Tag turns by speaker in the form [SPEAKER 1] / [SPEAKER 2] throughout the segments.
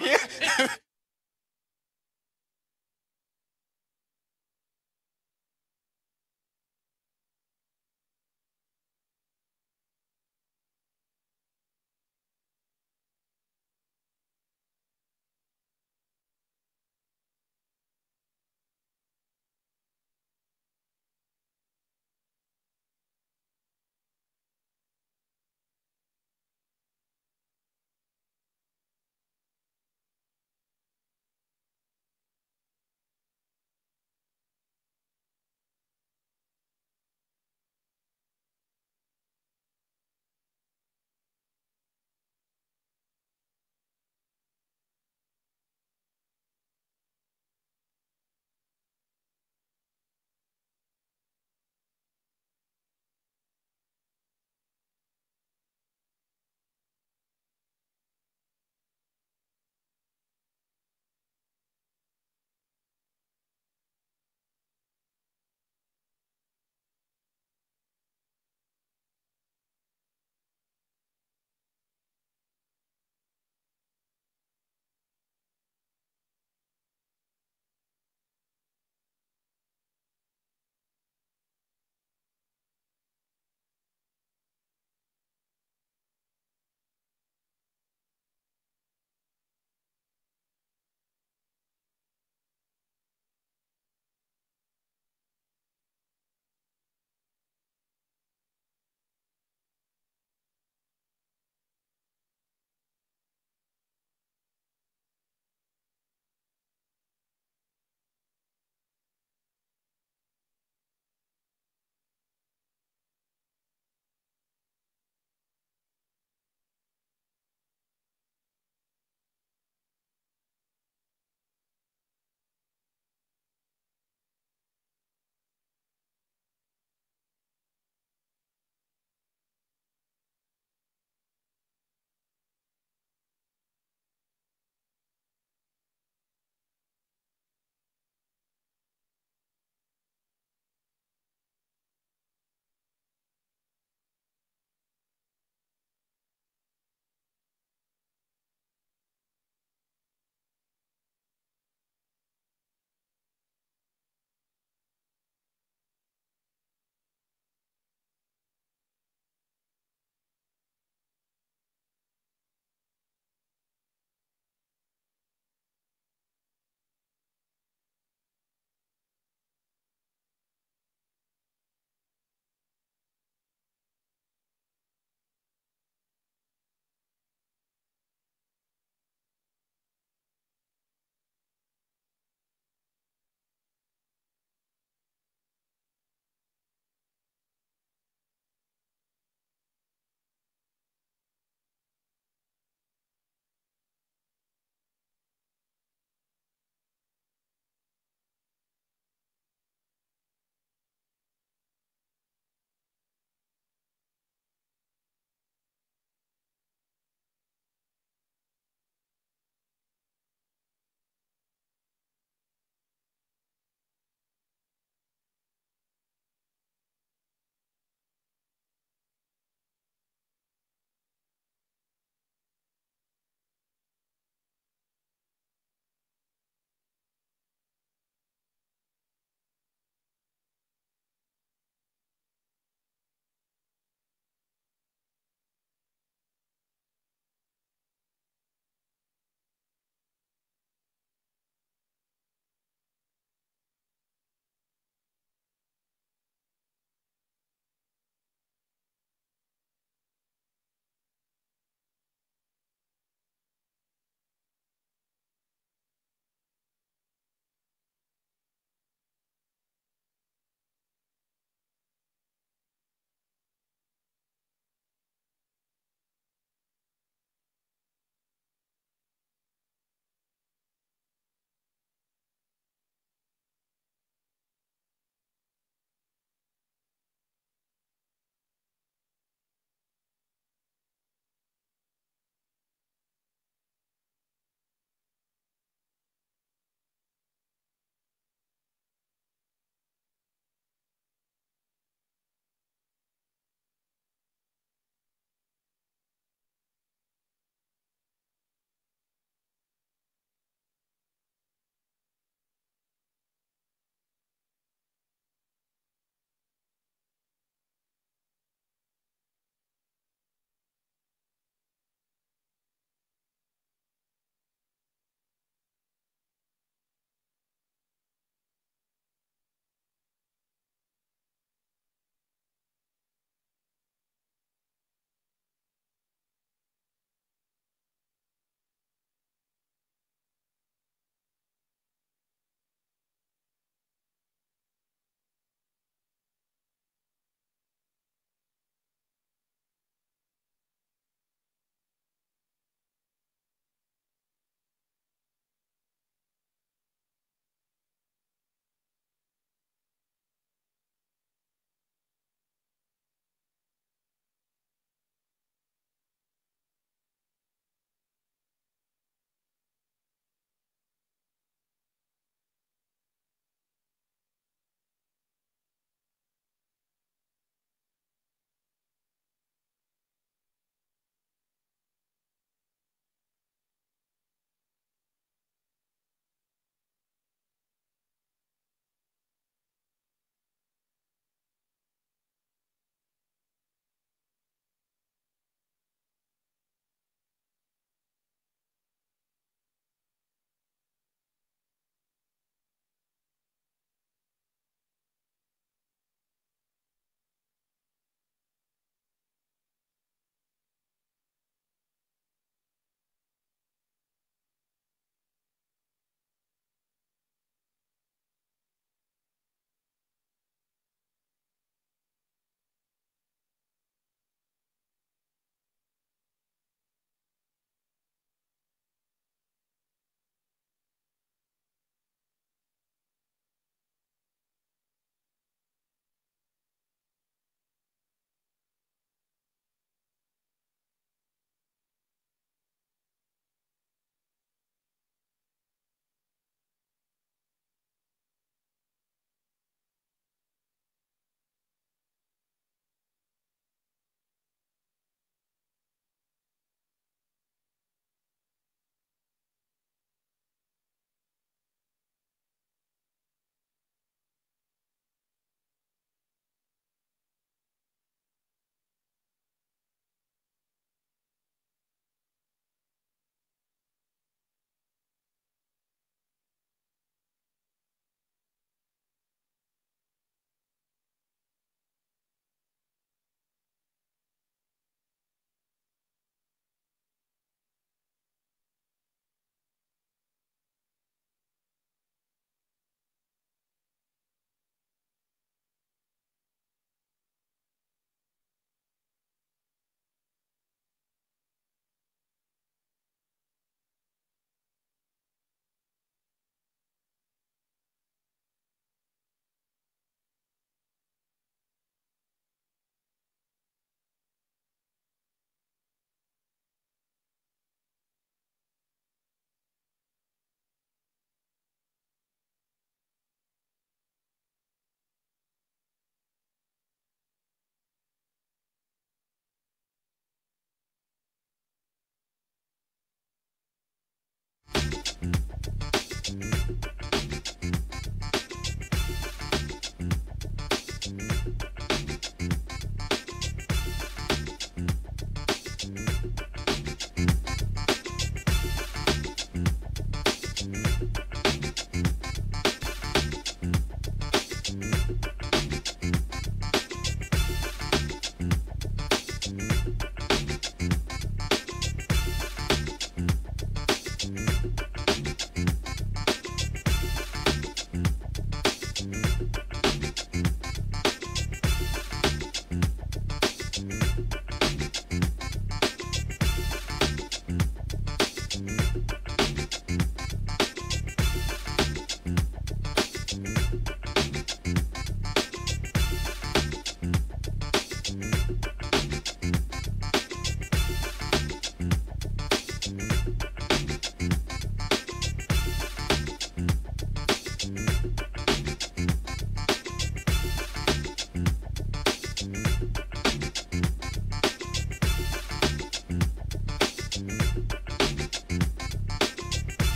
[SPEAKER 1] Yeah.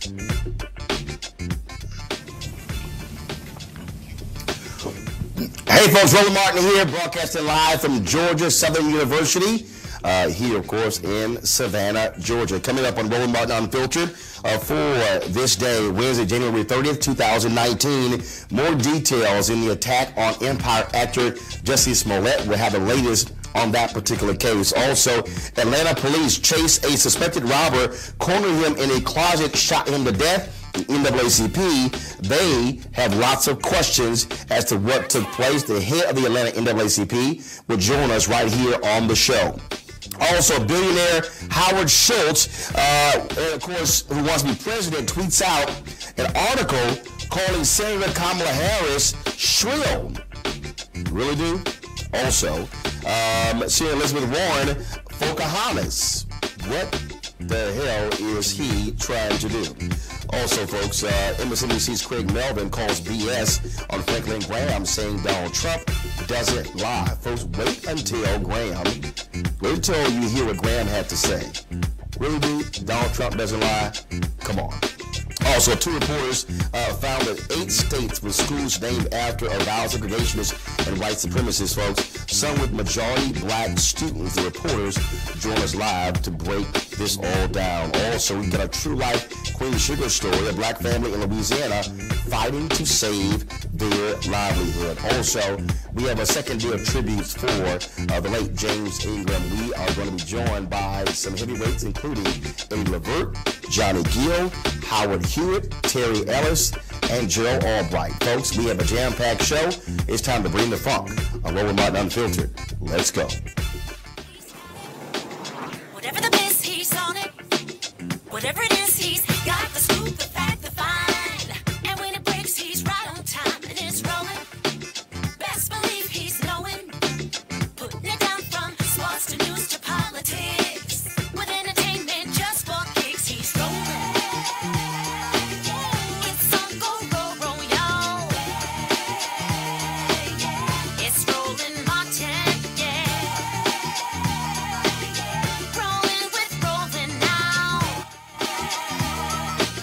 [SPEAKER 1] Hey folks, Roland Martin here, broadcasting live from Georgia Southern University, here of course in Savannah, Georgia. Coming up on Roland Martin Unfiltered for this day, Wednesday, January 30th, 2019. More details in the attack on Empire actor Jussie Smollett. We'll have the latest on that particular case. Also, Atlanta police chase a suspected robber, cornered him in a closet, shot him to death. The NAACP, they have lots of questions as to what took place. The head of the Atlanta NAACP will join us right here on the show. Also, billionaire Howard Schultz, and of course, who wants to be president, tweets out an article calling Senator Kamala Harris shrill. Really do? Also, Senator Elizabeth Warren, Pocahontas. What the hell is he trying to do? Also, folks, MSNBC's Craig Melvin calls BS on Franklin Graham, saying Donald Trump doesn't lie. Folks, wait until you hear what Graham had to say. Really, dude? Donald Trump doesn't lie? Come on. Also, two reporters found that 8 states with schools named after avowed segregationists and white supremacists, folks. Some with majority black students. The reporters join us live to break this all down. Also, we got a true life Queen Sugar story, a black family in Louisiana fighting to save their livelihood. Also, we have a second day of tributes for the late James Ingram. We are going to be joined by some heavyweights, including Eddie Levert, Johnny Gill, Howard Hewitt, Terry Ellis, and Joe Albright. Folks, we have a jam-packed show. It's time to bring the funk on Roland Martin Unfiltered. Let's go.
[SPEAKER 2] Whatever the biz, he's on it. Whatever it is, he's got the scoop, the fact, the find. And when it breaks, he's right on time and it's rolling. Best believe he's knowing. Putting it down from sports to news to politics. With entertainment just for kicks, he's rolling. It's on go, y'all. It's Roland Martin, yeah. Rolling with Roland now.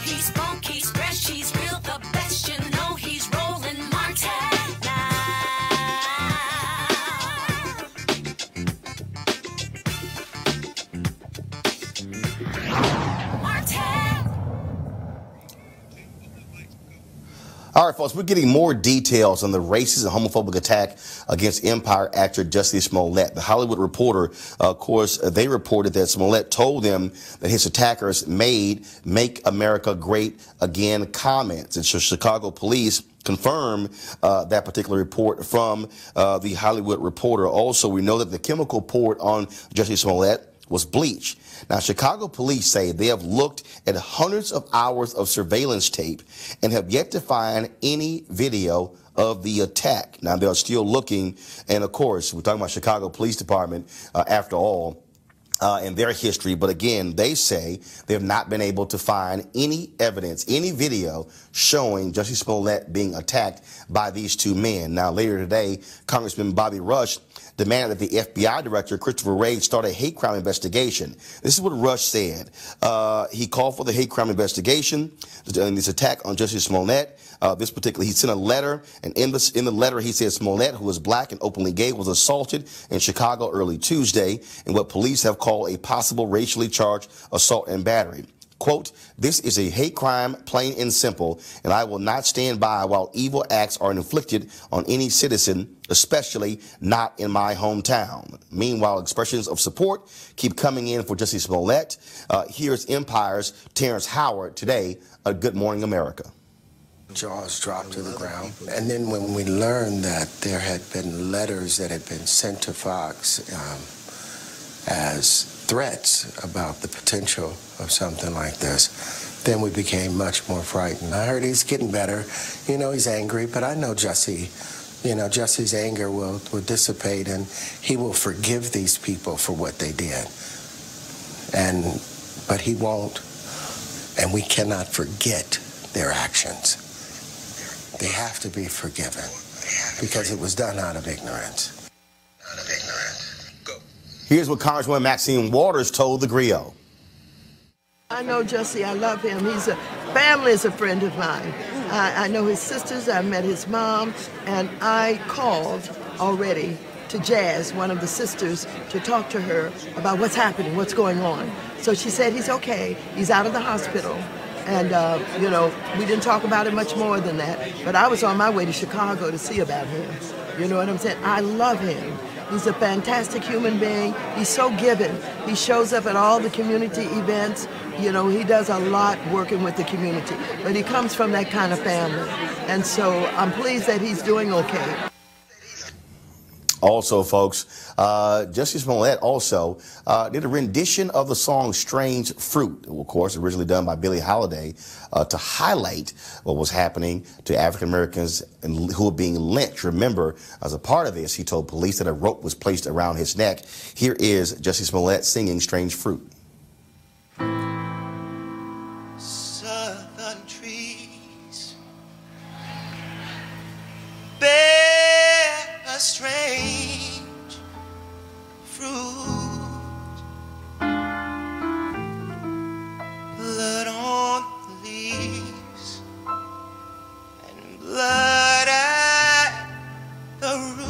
[SPEAKER 2] He's funk, he's fresh, he's real, the best, you know he's Roland Martin now. Martin.
[SPEAKER 1] All right, folks, we're getting more details on the racist and homophobic attack against Empire actor Jussie Smollett. The Hollywood Reporter, of course, they reported that Smollett told them that his attackers made "Make America Great Again" comments. And so Chicago police confirm that particular report from the Hollywood Reporter. Also, we know that the chemical poured on Jussie Smollett was bleach. Now, Chicago police say they have looked at hundreds of hours of surveillance tape and have yet to find any video of the attack. Now, they're still looking, and of course, we're talking about Chicago Police Department after all. In their history, but again, they say they have not been able to find any evidence, any video showing Jussie Smollett being attacked by these two men. Now, later today, Congressman Bobby Rush demanded that the FBI director, Christopher Wray, start a hate crime investigation. This is what Rush said. He called for the hate crime investigation in this attack on Jussie Smollett. He sent a letter, and in the letter he said Smollett, who is black and openly gay, was assaulted in Chicago early Tuesday in what police have called a possible racially charged assault and battery. Quote, "This is a hate crime, plain and simple, and I will not stand by while evil acts are inflicted on any citizen, especially not in my hometown." Meanwhile, expressions of support keep coming in for Jussie Smollett. Here's Empire's Terrence Howard today at Good Morning America.
[SPEAKER 3] Jaws dropped to the ground. And then when we learned that there had been letters that had been sent to Fox as threats about the potential of something like this, then we became much more frightened. I heard he's getting better. You know, he's angry, but I know Jussie. You know, Jussie's anger will dissipate, and he will forgive these people for what they did. But he won't, and we cannot forget their actions. They have to be forgiven because it was done out of ignorance.
[SPEAKER 1] Here's what Congresswoman Maxine Waters told the Griot.
[SPEAKER 4] I know Jussie, I love him. Family is a friend of mine. I know his sisters, I met his mom, and I called already to Jazz, one of the sisters, to talk to her about what's happening, what's going on. So she said he's okay, he's out of the hospital. And, you know, we didn't talk about it much more than that, but I was on my way to Chicago to see about him. You know what I'm saying? I love him. He's a fantastic human being. He's so giving. He shows up at all the community events. You know, he does a lot working with the community, but he comes from that kind of family. And so I'm pleased that he's doing okay.
[SPEAKER 1] Also, folks, Jussie Smollett also did a rendition of the song Strange Fruit, of course, originally done by Billie Holiday, to highlight what was happening to African Americans who were being lynched. Remember, as a part of this, he told police that a rope was placed around his neck. Here is Jussie Smollett singing Strange Fruit.
[SPEAKER 5] Southern trees bear a strange fruit, blood on the leaves and blood at the root.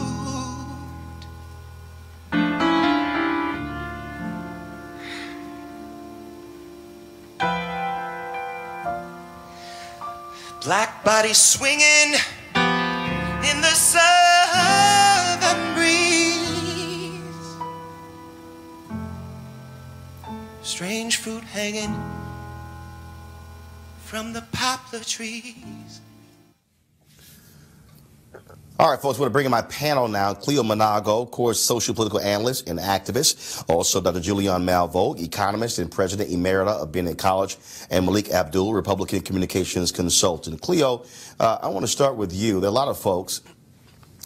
[SPEAKER 5] Black bodies swinging in the southern breeze, strange fruit hanging from the poplar trees.
[SPEAKER 1] All right, folks, we're bringing my panel now. Cleo Monago, of course, social political analyst and activist. Also, Dr. Julian Malveaux, economist and president emerita of Bennett College. And Malik Abdul, Republican communications consultant. Cleo, I want to start with you. There are a lot of folks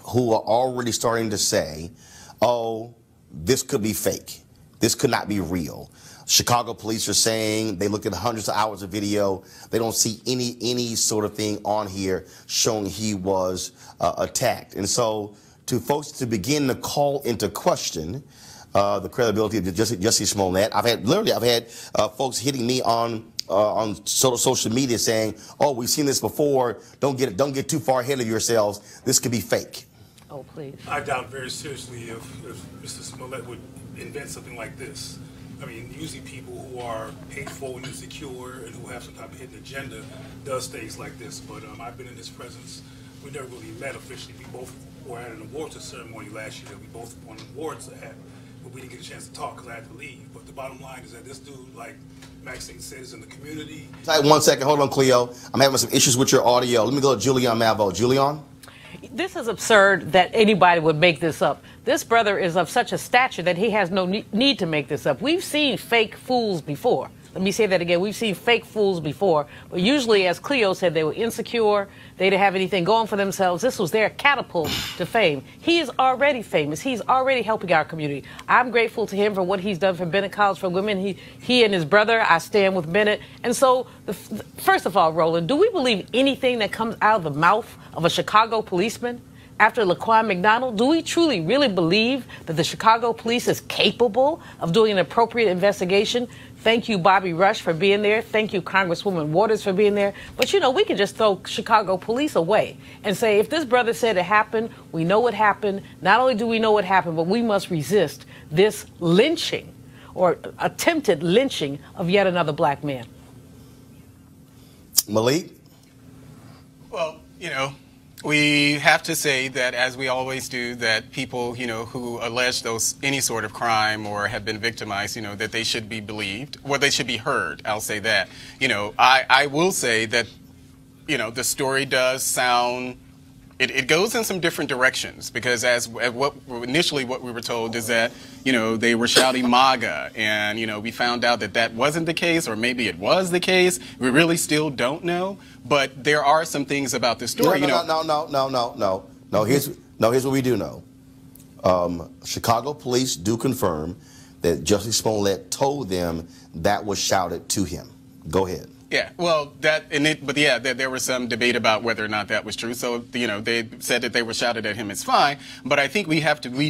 [SPEAKER 1] who are already starting to say, oh, this could be fake. This could not be real. Chicago police are saying they looked at hundreds of hours of video. They don't see any sort of thing on here showing he was attacked. And so to folks to begin to call into question the credibility of Jussie Smollett, I've had folks hitting me on social media saying, oh, we've seen this before. Don't get too far ahead of yourselves. This could be fake.
[SPEAKER 6] Oh, please.
[SPEAKER 7] I doubt very seriously if Mr. Smollett would invent something like this. I mean, usually people who are hateful and insecure and who have some type of hidden agenda does things like this. But I've been in his presence. We never really met officially. We both were at an awards ceremony last year that we both won awards at, but we didn't get a chance to talk because I had to leave. But the bottom line is that this dude, like Maxine said, is in the community.
[SPEAKER 1] 1 second. Hold on, Cleo. I'm having some issues with your audio. Let me go to Julian Malveaux. Julian?
[SPEAKER 6] This is absurd that anybody would make this up. This brother is of such a stature that he has no need to make this up. We've seen fake fools before. Let me say that again. We've seen fake fools before. But usually, as Cleo said, they were insecure. They didn't have anything going for themselves. This was their catapult to fame. He is already famous. He's already helping our community. I'm grateful to him for what he's done for Bennett College for Women. He and his brother, I stand with Bennett. And so, first of all, Roland, do we believe anything that comes out of the mouth of a Chicago policeman? After Laquan McDonald, do we truly, really believe that the Chicago police is capable of doing an appropriate investigation? Thank you, Bobby Rush, for being there. Thank you, Congresswoman Waters, for being there. But, you know, we can just throw Chicago police away and say, if this brother said it happened, we know what happened. Not only do we know what happened, but we must resist this lynching or attempted lynching of yet another black man.
[SPEAKER 1] Malik?
[SPEAKER 8] Well, you know, we have to say that, as we always do, that people, you know, who allege any sort of crime or have been victimized, you know, that they should be believed, or they should be heard. I'll say that. You know, I will say that, you know, the story does sound, it goes in some different directions, because as what we were told is that, you know, they were shouting MAGA, and, you know, we found out that that wasn't the case, or maybe it was the case. We really still don't know. But there are some things about this story.
[SPEAKER 1] No. Here's what we do know. Chicago police do confirm that Jussie Smollett told them that was shouted to him. Go ahead.
[SPEAKER 8] Yeah, well, but yeah, there was some debate about whether or not that was true. So, you know, they said that they were shouted at him. It's fine, but I think we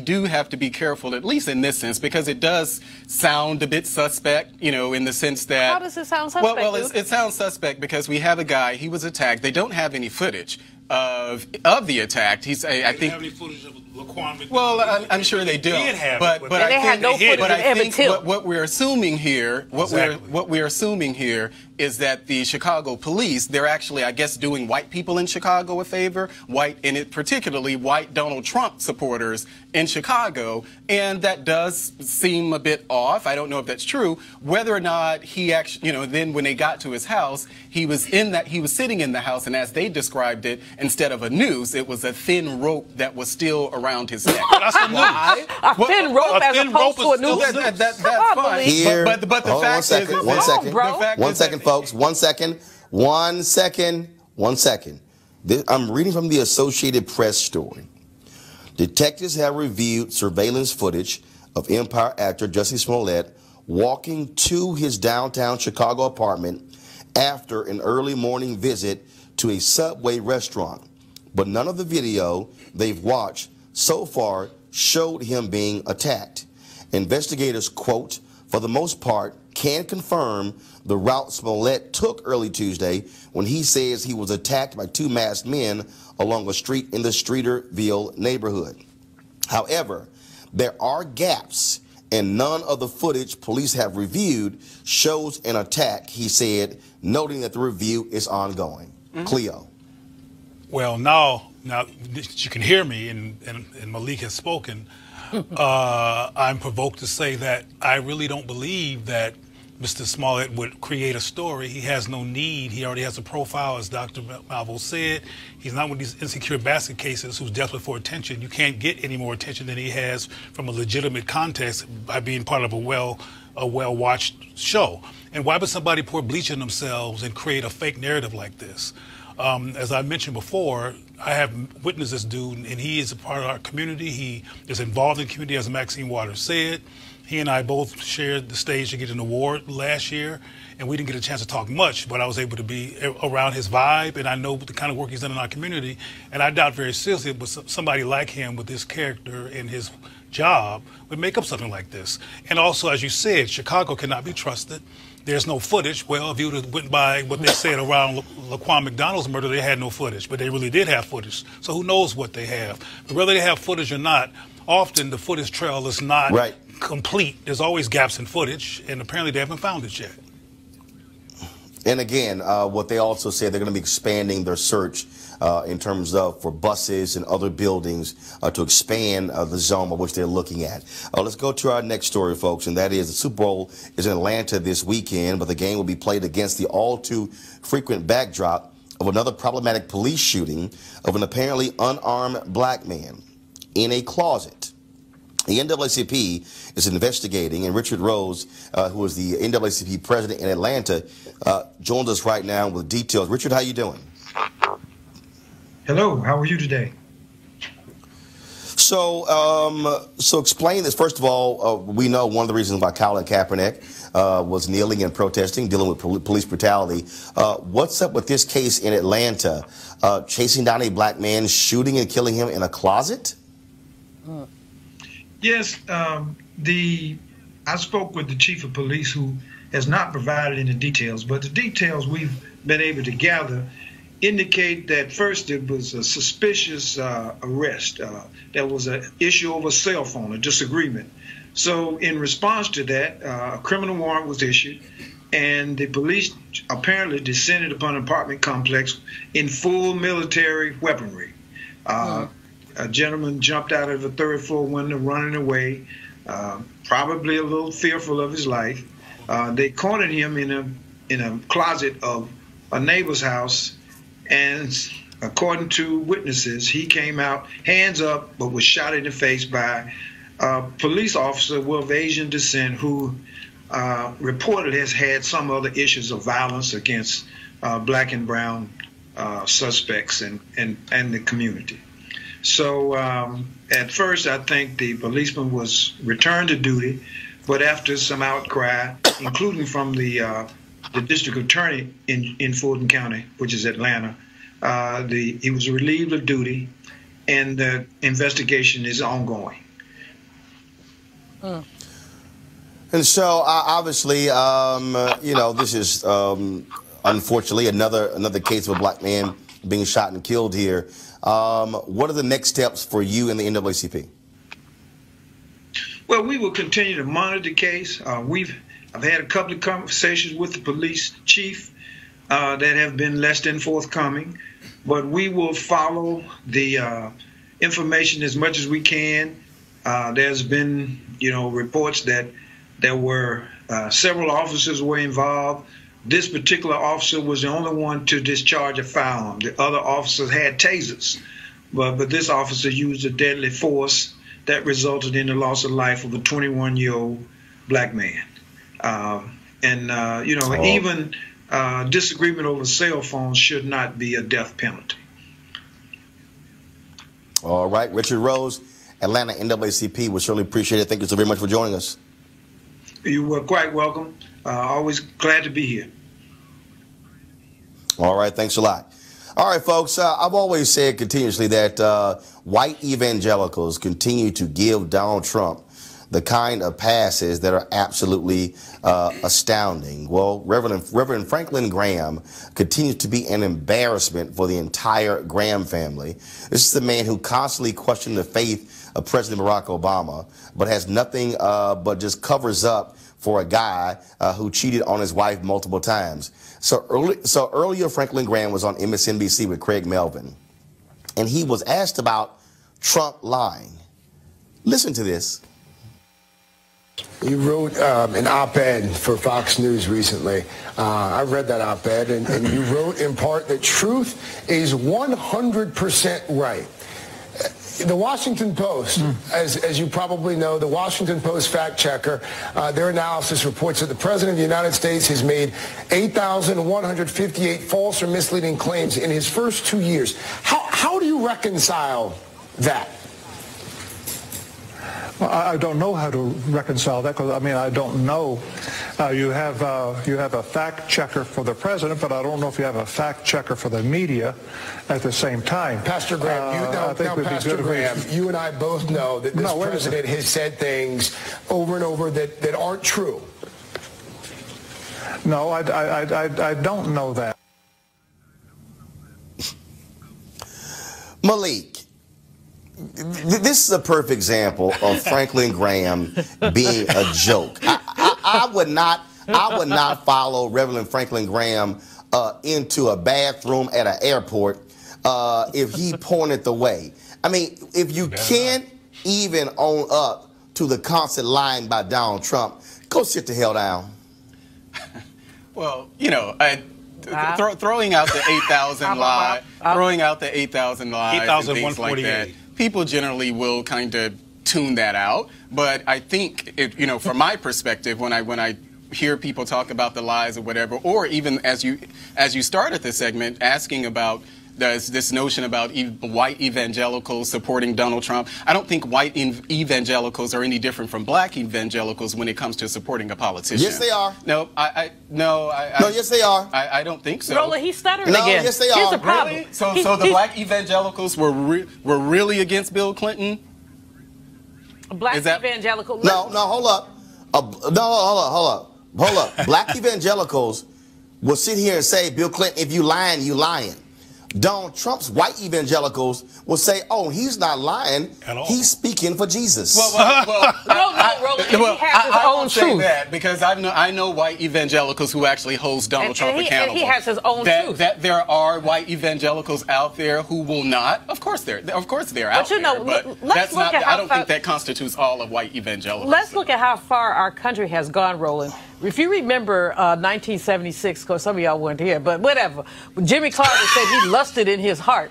[SPEAKER 8] do have to be careful, at least in this sense, because it does sound a bit suspect, you know, in the sense that.
[SPEAKER 6] How does it sound suspect?
[SPEAKER 8] Well, it sounds suspect because we have a guy. He was attacked. They don't have any footage of the attack. I think.
[SPEAKER 7] Have any footage of Laquan?
[SPEAKER 8] Well, I'm sure they do. But
[SPEAKER 6] they had no footage of Emmett Till.
[SPEAKER 8] What we're assuming here, what we're assuming here is that the Chicago police, they're actually, I guess, doing white people in Chicago a favor, particularly white Donald Trump supporters in Chicago, and that does seem a bit off. I don't know if that's true. Whether or not he actually, you know, then when they got to his house, he was sitting in the house, and as they described it, instead of a noose, it was a thin rope that was still around his neck.
[SPEAKER 6] Why? A thin rope as opposed to a noose.
[SPEAKER 8] That's fine.
[SPEAKER 1] Here,
[SPEAKER 8] but the fact is,
[SPEAKER 1] one second, folks. One second. I'm reading from the Associated Press story. Detectives have reviewed surveillance footage of Empire actor Jussie Smollett walking to his downtown Chicago apartment after an early morning visit to a Subway restaurant. But none of the video they've watched so far showed him being attacked. Investigators, quote, for the most part, can confirm the route Smollett took early Tuesday when he says he was attacked by two masked men along a street in the Streeterville neighborhood. However, there are gaps, and none of the footage police have reviewed shows an attack, he said, noting that the review is ongoing. Cleo.
[SPEAKER 7] Well, now that you can hear me and Malik has spoken, I'm provoked to say that I really don't believe that Mr. Smollett would create a story. He has no need. He already has a profile, as Dr. Melvin said. He's not one of these insecure basket cases who's desperate for attention. You can't get any more attention than he has from a legitimate context by being part of a well-watched show. And why would somebody pour bleach on themselves and create a fake narrative like this? As I mentioned before, I have witnessed this dude, and he is a part of our community. He is involved in the community, as Maxine Waters said. He and I both shared the stage to get an award last year, and we didn't get a chance to talk much, but I was able to be around his vibe, and I know the kind of work he's done in our community, and I doubt very seriously but somebody like him with his character and his job would make up something like this. And also, as you said, Chicago cannot be trusted. There's no footage. Well, if you would have went by what they said around Laquan McDonald's murder, they had no footage, but they really did have footage. So who knows what they have? But whether they have footage or not, often the footage trail is not complete. There's always gaps in footage, and apparently they haven't found it yet.
[SPEAKER 1] And again, what they also said, they're going to be expanding their search in terms of for buses and other buildings to expand the zone by which they're looking at. Let's go to our next story, folks, and that is the Super Bowl is in Atlanta this weekend, but the game will be played against the all too frequent backdrop of another problematic police shooting of an apparently unarmed black man in a closet. The NAACP is investigating, and Richard Rose, who is the NAACP president in Atlanta, joins us right now with details. Richard, how you doing?
[SPEAKER 9] Hello, how are you today?
[SPEAKER 1] So explain this. First of all, we know one of the reasons why Colin Kaepernick was kneeling and protesting, dealing with police brutality. What's up with this case in Atlanta? Chasing down a black man, shooting and killing him in a closet?
[SPEAKER 9] Yes, I spoke with the chief of police, who has not provided any details, but the details we've been able to gather indicate that first it was a suspicious arrest. There was an issue over a cell phone, a disagreement. So in response to that, a criminal warrant was issued, and the police apparently descended upon an apartment complex in full military weaponry. A gentleman jumped out of a third-floor window running away, probably a little fearful of his life. They cornered him in a closet of a neighbor's house, and according to witnesses, he came out hands up but was shot in the face by a police officer of Asian descent who reported has had some other issues of violence against black and brown suspects and the community. So at first, I think the policeman was returned to duty, but after some outcry, including from the the district attorney in Fulton County, which is Atlanta. He was relieved of duty, and the investigation is ongoing.
[SPEAKER 1] And so, obviously, this is unfortunately another case of a black man being shot and killed here. What are the next steps for you and the NAACP?
[SPEAKER 9] Well, we will continue to monitor the case. I've had a couple of conversations with the police chief that have been less than forthcoming, but we will follow the information as much as we can. There's been, reports that there were several officers were involved. This particular officer was the only one to discharge a firearm. The other officers had tasers, but this officer used a deadly force that resulted in the loss of life of a 21-year-old black man. Even disagreement over cell phones should not be a death penalty.
[SPEAKER 1] All right, Richard Rose, Atlanta NAACP. We certainly appreciate it. Thank you so very much for joining us.
[SPEAKER 9] You were quite welcome. Always glad to be here.
[SPEAKER 1] All right, thanks a lot. All right, folks, I've always said continuously that white evangelicals continue to give Donald Trump the kind of passes that are absolutely astounding. Well, Reverend Franklin Graham continues to be an embarrassment for the entire Graham family. This is the man who constantly questioned the faith of President Barack Obama, but has nothing but just covers up for a guy who cheated on his wife multiple times. So earlier, Franklin Graham was on MSNBC with Craig Melvin, and he was asked about Trump lying. Listen to this.
[SPEAKER 3] You wrote an op-ed for Fox News recently. I read that op-ed, and you wrote in part that truth is 100% right. The Washington Post, as you probably know, the Washington Post fact checker, their analysis reports that the President of the United States has made 8,158 false or misleading claims in his first 2 years. How do you reconcile that?
[SPEAKER 10] Well, I don't know how to reconcile that because, I don't know. You have a fact checker for the president, but I don't know if you have a fact checker for the media at the same time.
[SPEAKER 3] Pastor Graham, Pastor Graham, you and I both know that this president has said things over and over that aren't true.
[SPEAKER 10] No, I don't know that.
[SPEAKER 1] Malik, this is a perfect example of Franklin Graham being a joke. I would not follow Reverend Franklin Graham into a bathroom at an airport if he pointed the way. If you can't even own up to the constant lying by Donald Trump, go sit the hell down.
[SPEAKER 8] Well, throwing out the 8,000 lies, and things like that. People generally will kind of tune that out, but I think, from my perspective, when I hear people talk about the lies or whatever, or even as you started this segment asking about this notion about white evangelicals supporting Donald Trump, I don't think white evangelicals are any different from black evangelicals when it comes to supporting a politician.
[SPEAKER 1] Yes, they are.
[SPEAKER 8] No,
[SPEAKER 1] No, yes, they are.
[SPEAKER 8] I don't think so.
[SPEAKER 6] Roland, he's stuttering
[SPEAKER 1] no,
[SPEAKER 6] again.
[SPEAKER 1] Yes, they are.
[SPEAKER 6] Here's the problem.
[SPEAKER 8] Really? So the black evangelicals were really against Bill Clinton?
[SPEAKER 6] Black evangelical.
[SPEAKER 1] No, hold up. Hold up. Black evangelicals will sit here and say, Bill Clinton, if you lying, you lying. Donald Trump's white evangelicals will say, oh, he's not lying. He's speaking for Jesus.
[SPEAKER 6] Roland, he has his own truth.
[SPEAKER 8] Say that because I know white evangelicals who actually holds Donald Trump accountable.
[SPEAKER 6] And he has his own truth.
[SPEAKER 8] That there are white evangelicals out there who will not. Of course they're out there. But that's not. I don't think that constitutes all of white evangelicals.
[SPEAKER 6] Let's look at how far our country has gone, Roland. If you remember 1976, of course some of y'all weren't here, but whatever. Jimmy Carter said he lusted in his heart.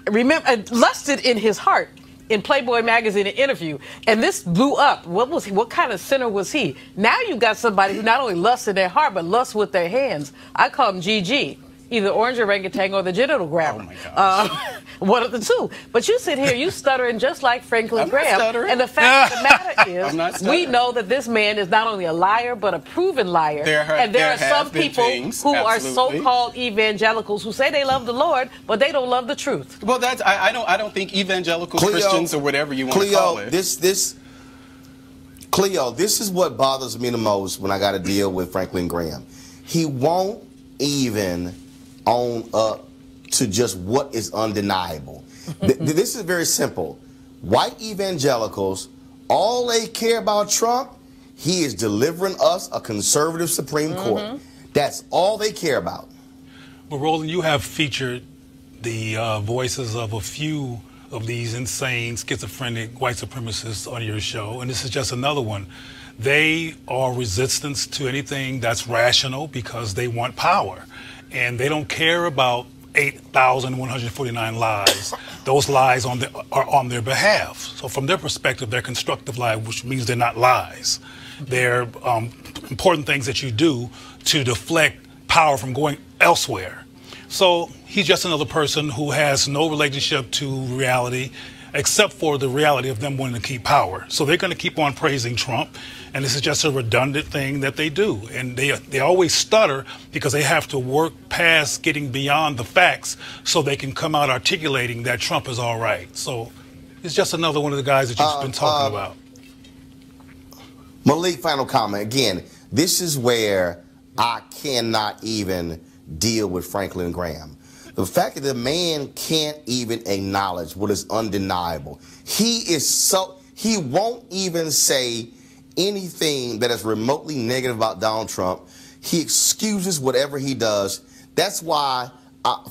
[SPEAKER 6] Lusted in his heart in Playboy magazine, an interview, and this blew up. What kind of sinner was he? Now you got somebody who not only lusts in their heart, but lusts with their hands. I call him GG. either orange orangutan or the genital grabber.
[SPEAKER 8] Oh my gosh.
[SPEAKER 6] One of the two. But you sit here, you stuttering just like Franklin Graham.
[SPEAKER 8] stuttering.
[SPEAKER 6] And the fact of the matter
[SPEAKER 8] I'm not
[SPEAKER 6] is,
[SPEAKER 8] stuttering.
[SPEAKER 6] we know that this man is not only a liar, but a proven liar. And there are some people who are so-called evangelicals who say they love the Lord, but they don't love the truth.
[SPEAKER 8] Well, that's I don't think evangelical Christians or whatever you want to call it.
[SPEAKER 1] Cleo, this is what bothers me the most when I got to deal with Franklin Graham. He won't even own up to just what is undeniable. This is very simple. White evangelicals, all they care about Trump, he is delivering us a conservative Supreme Court. That's all they care about.
[SPEAKER 7] Well, Roland, you have featured the voices of a few of these insane, schizophrenic white supremacists on your show, and this is just another one. They are resistance to anything that's rational because they want power, and they don't care about 8,149 lies. Those lies are on their behalf. So from their perspective, they're constructive lies, which means they're not lies. They're important things that you do to deflect power from going elsewhere. So he's just another person who has no relationship to reality except for the reality of them wanting to keep power. So they're going to keep on praising Trump, and this is just a redundant thing that they do. And they always stutter because they have to work past getting beyond the facts so they can come out articulating that Trump is all right. So it's just another one of the guys that you've been talking about.
[SPEAKER 1] Malik, final comment. Again, this is where I cannot even deal with Franklin Graham. The fact that the man can't even acknowledge what is undeniable. He won't even say anything that is remotely negative about Donald Trump. He excuses whatever he does. That's why,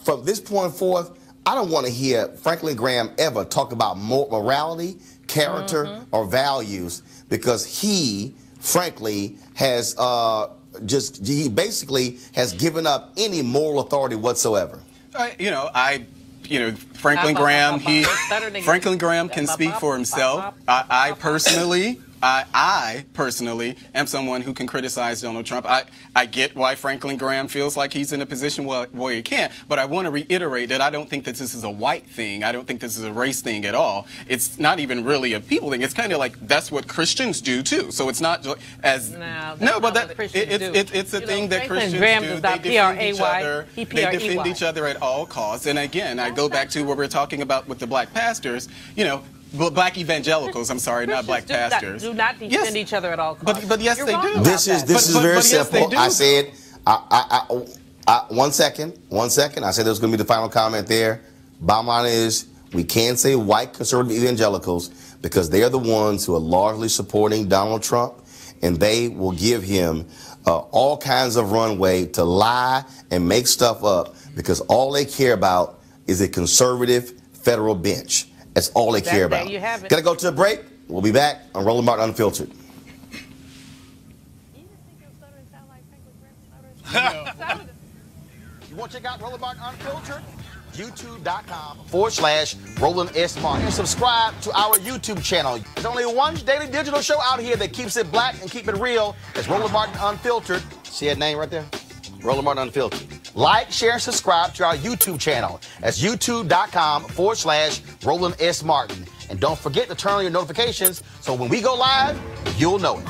[SPEAKER 1] from this point forth, I don't want to hear Franklin Graham ever talk about morality, character, or values, because he, frankly, has he basically has given up any moral authority whatsoever.
[SPEAKER 8] Franklin Graham, Franklin Graham can speak for himself. I personally am someone who can criticize Donald Trump. I get why Franklin Graham feels like he's in a position where he can't, but I want to reiterate that I don't think that this is a white thing. I don't think this is a race thing at all. It's not even really a people thing. It's kind of like that's what Christians do too. So it's not as it's a thing that Christians do. They defend each other at all costs. And again, I go back to what we're talking about with the black pastors. Well, black evangelicals, I'm sorry, not black pastors.
[SPEAKER 6] Do not defend each other at all costs.
[SPEAKER 8] But yes, they do.
[SPEAKER 1] This is very simple. I said, one second. I said there was going to be the final comment there. Bottom line is, we can't say white conservative evangelicals because they are the ones who are largely supporting Donald Trump, and they will give him all kinds of runway to lie and make stuff up because all they care about is a conservative federal bench. That's all they care about. Gotta go to a break. We'll be back on Roland Martin Unfiltered. You want to check out Roland Martin Unfiltered? YouTube.com/Roland S. Martin. And subscribe to our YouTube channel. There's only one daily digital show out here that keeps it black and keep it real. It's Roland Martin Unfiltered. See that name right there? Roland Martin Unfiltered. Like, share, and subscribe to our YouTube channel. That's youtube.com/Roland S. Martin. And don't forget to turn on your notifications so when we go live, you'll know it.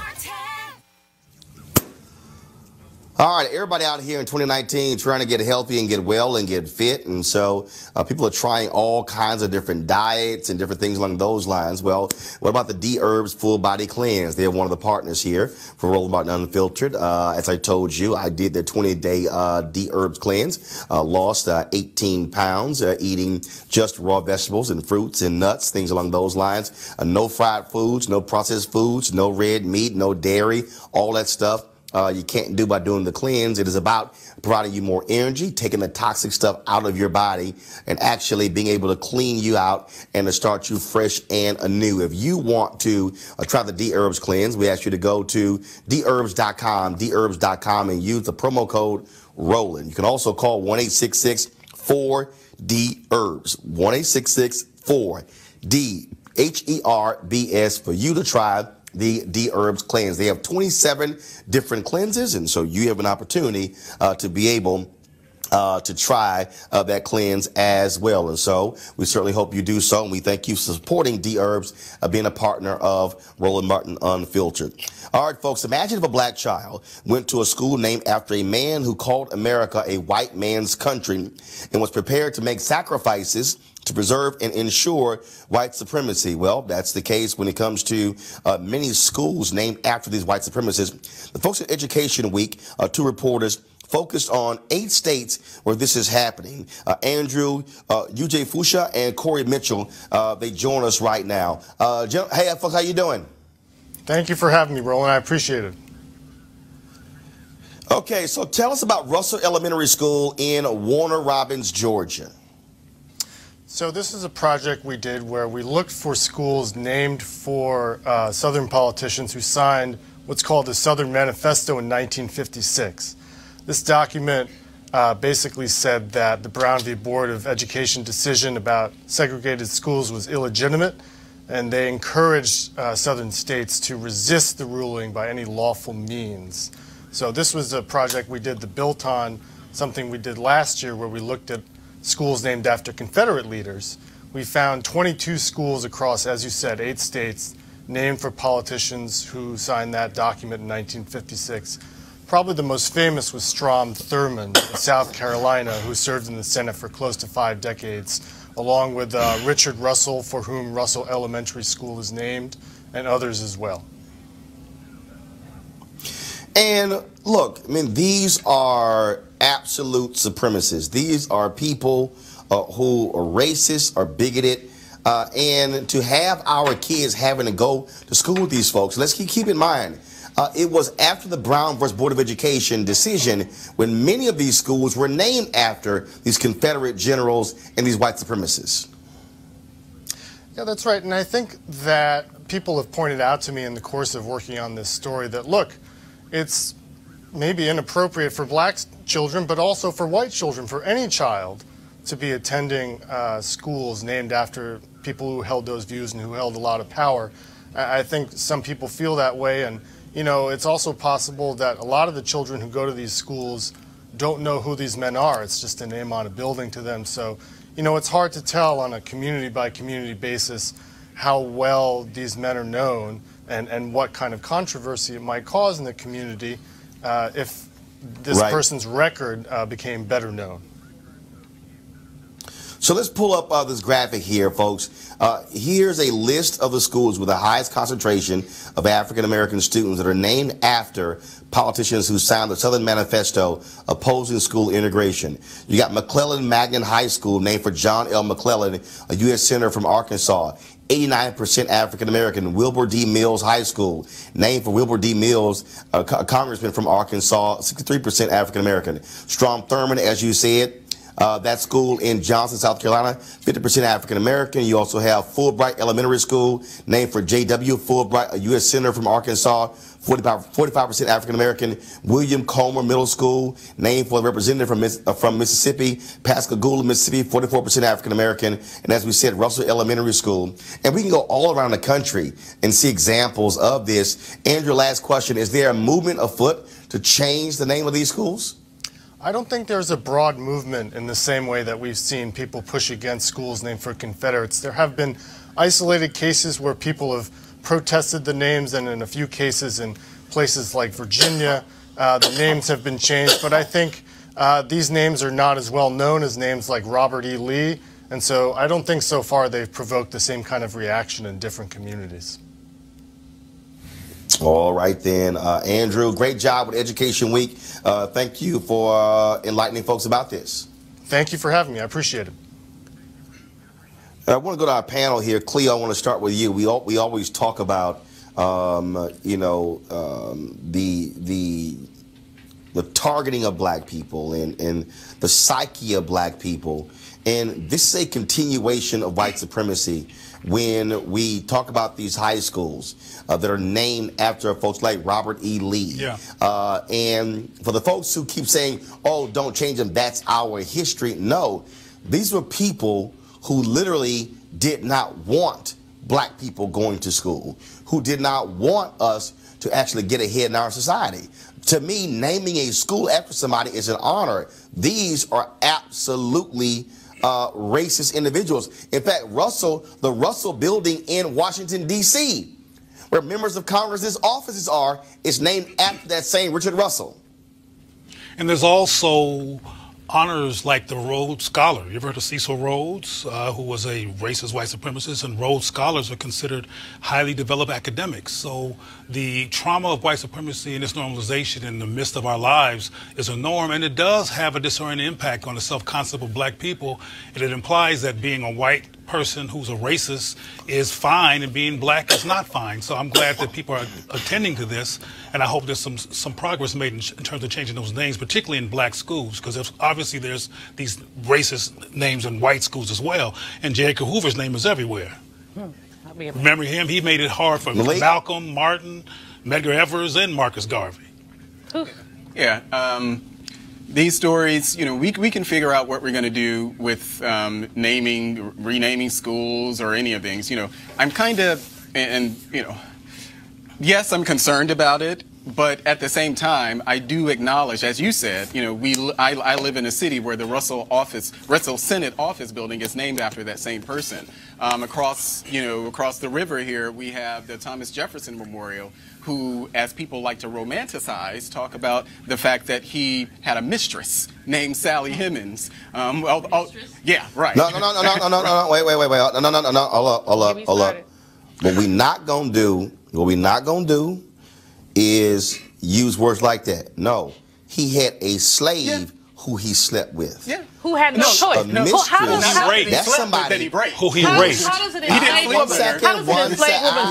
[SPEAKER 1] All right, everybody out here in 2019 trying to get healthy and get well and get fit. And so people are trying all kinds of different diets and different things along those lines. Well, what about the D-Herbs Full Body Cleanse? They're one of the partners here for Roland Martin Unfiltered. As I told you, I did the 20-day D-Herbs Cleanse, lost 18 pounds, eating just raw vegetables and fruits and nuts, things along those lines. No fried foods, no processed foods, no red meat, no dairy, all that stuff. You can't do by doing the cleanse. It is about providing you more energy, taking the toxic stuff out of your body, and actually being able to clean you out and to start you fresh and anew. If you want to try the D-Herbs Cleanse, we ask you to go to dherbs.com, and use the promo code Roland. You can also call 1-866-4-D-Herbs, 1-866-4-D-HERBS for you to try the D-Herbs Cleanse. They have 27 different cleanses, and so you have an opportunity to be able to try that cleanse as well. And so we certainly hope you do so. And we thank you for supporting D-Herbs, being a partner of Roland Martin Unfiltered. All right, folks, imagine if a black child went to a school named after a man who called America a white man's country and was prepared to make sacrifices to preserve and ensure white supremacy. Well, that's the case when it comes to many schools named after these white supremacists. The folks at Education Week, two reporters, focused on 8 states where this is happening. Andrew, UJ Fusha, and Corey Mitchell, they join us right now. Hey, folks, how you doing?
[SPEAKER 11] Thank you for having me, Roland. I appreciate it.
[SPEAKER 1] Okay, so tell us about Russell Elementary School in Warner Robins, Georgia.
[SPEAKER 11] So this is a project we did where we looked for schools named for Southern politicians who signed what's called the Southern Manifesto in 1956. This document basically said that the Brown v. Board of Education decision about segregated schools was illegitimate, and they encouraged Southern states to resist the ruling by any lawful means. So this was a project we did that built on something we did last year where we looked at schools named after Confederate leaders. We found 22 schools across, as you said, 8 states named for politicians who signed that document in 1956. Probably the most famous was Strom Thurmond in South Carolina, who served in the Senate for close to 5 decades, along with Richard Russell, for whom Russell Elementary School is named, and others as well.
[SPEAKER 1] And look, I mean, these are absolute supremacists. These are people who are racist or bigoted. And to have our kids having to go to school with these folks, let's keep in mind, it was after the Brown versus Board of Education decision when many of these schools were named after these Confederate generals and these white supremacists.
[SPEAKER 11] Yeah, that's right. And I think that people have pointed out to me in the course of working on this story that, look, it's maybe inappropriate for black children, but also for white children, for any child, to be attending schools named after people who held those views and who held a lot of power. I think some people feel that way, and you know, it's also possible that a lot of the children who go to these schools don't know who these men are. It's just a name on a building to them. So, you know, it's hard to tell on a community-by-community basis how well these men are known and what kind of controversy it might cause in the community if this person's record became better known.
[SPEAKER 1] So let's pull up this graphic here, folks. Here's a list of the schools with the highest concentration of African-American students that are named after politicians who signed the Southern Manifesto opposing school integration. You got McClellan Magnan High School, named for John L. McClellan, a U.S. Senator from Arkansas. 89% African-American. Wilbur D. Mills High School, named for Wilbur D. Mills, a congressman from Arkansas. 63% African-American. Strom Thurmond, as you said, that school in Johnson, South Carolina, 50% African-American. You also have Fulbright Elementary School, named for J.W. Fulbright, a U.S. Senator from Arkansas, 45% African-American. William Comer Middle School, named for a representative from Mississippi. Pascagoula, Mississippi, 44% African-American. And as we said, Russell Elementary School. And we can go all around the country and see examples of this. Andrew, last question. Is there a movement afoot to change the name of these schools?
[SPEAKER 11] I don't think there's a broad movement in the same way that we've seen people push against schools named for Confederates. There have been isolated cases where people have protested the names, and in a few cases in places like Virginia, the names have been changed. But I think these names are not as well known as names like Robert E. Lee, and so I don't think so far they've provoked the same kind of reaction in different communities.
[SPEAKER 1] All right, then. Andrew, great job with Education Week. Thank you for enlightening folks about this.
[SPEAKER 11] Thank you for having me. I appreciate it.
[SPEAKER 1] I want to go to our panel here. Cleo, I want to start with you. We always talk about, you know, the targeting of black people and the psyche of black people. And this is a continuation of white supremacy when we talk about these high schools that are named after folks like Robert E. Lee. Yeah. And for the folks who keep saying, oh, don't change them, that's our history. No, these were people who literally did not want black people going to school, who did not want us to actually get ahead in our society. to me, naming a school after somebody is an honor. These are absolutely racist individuals. In fact, the Russell Building in Washington, D.C., where members of Congress's offices are, is named after that same Richard Russell.
[SPEAKER 7] And there's also honors like the Rhodes Scholar. You ever heard of Cecil Rhodes, who was a racist white supremacist? And Rhodes Scholars are considered highly developed academics. So the trauma of white supremacy and its normalization in the midst of our lives is a norm, and it does have a disorienting impact on the self-concept of black people. And it implies that being a white person who's a racist is fine and being black is not fine. So I'm glad that people are attending to this, and I hope there's some progress made in terms of changing those names, particularly in black schools, because obviously there's these racist names in white schools as well, and J. Edgar Hoover's name is everywhere. Remember him? He made it hard for Malcolm, Martin, Medgar Evers, and Marcus Garvey.
[SPEAKER 8] Yeah. These stories, you know, we can figure out what we're going to do with renaming schools or any of things. You know, I'm kind of, and you know, yes, I'm concerned about it, but at the same time, I do acknowledge, as you said, you know, I live in a city where the Russell Senate office building is named after that same person. Across the river here, we have the Thomas Jefferson Memorial, who, as people like to romanticize, talk about the fact that he had a mistress named Sally Hemings. Yeah, right.
[SPEAKER 1] No, wait, hold up. What we not gonna do is use words like that. No, he had a slave who he slept with.
[SPEAKER 6] Yeah. Who had no choice.
[SPEAKER 1] A mistress. That's somebody
[SPEAKER 7] who he raped.
[SPEAKER 6] How does an enslaved woman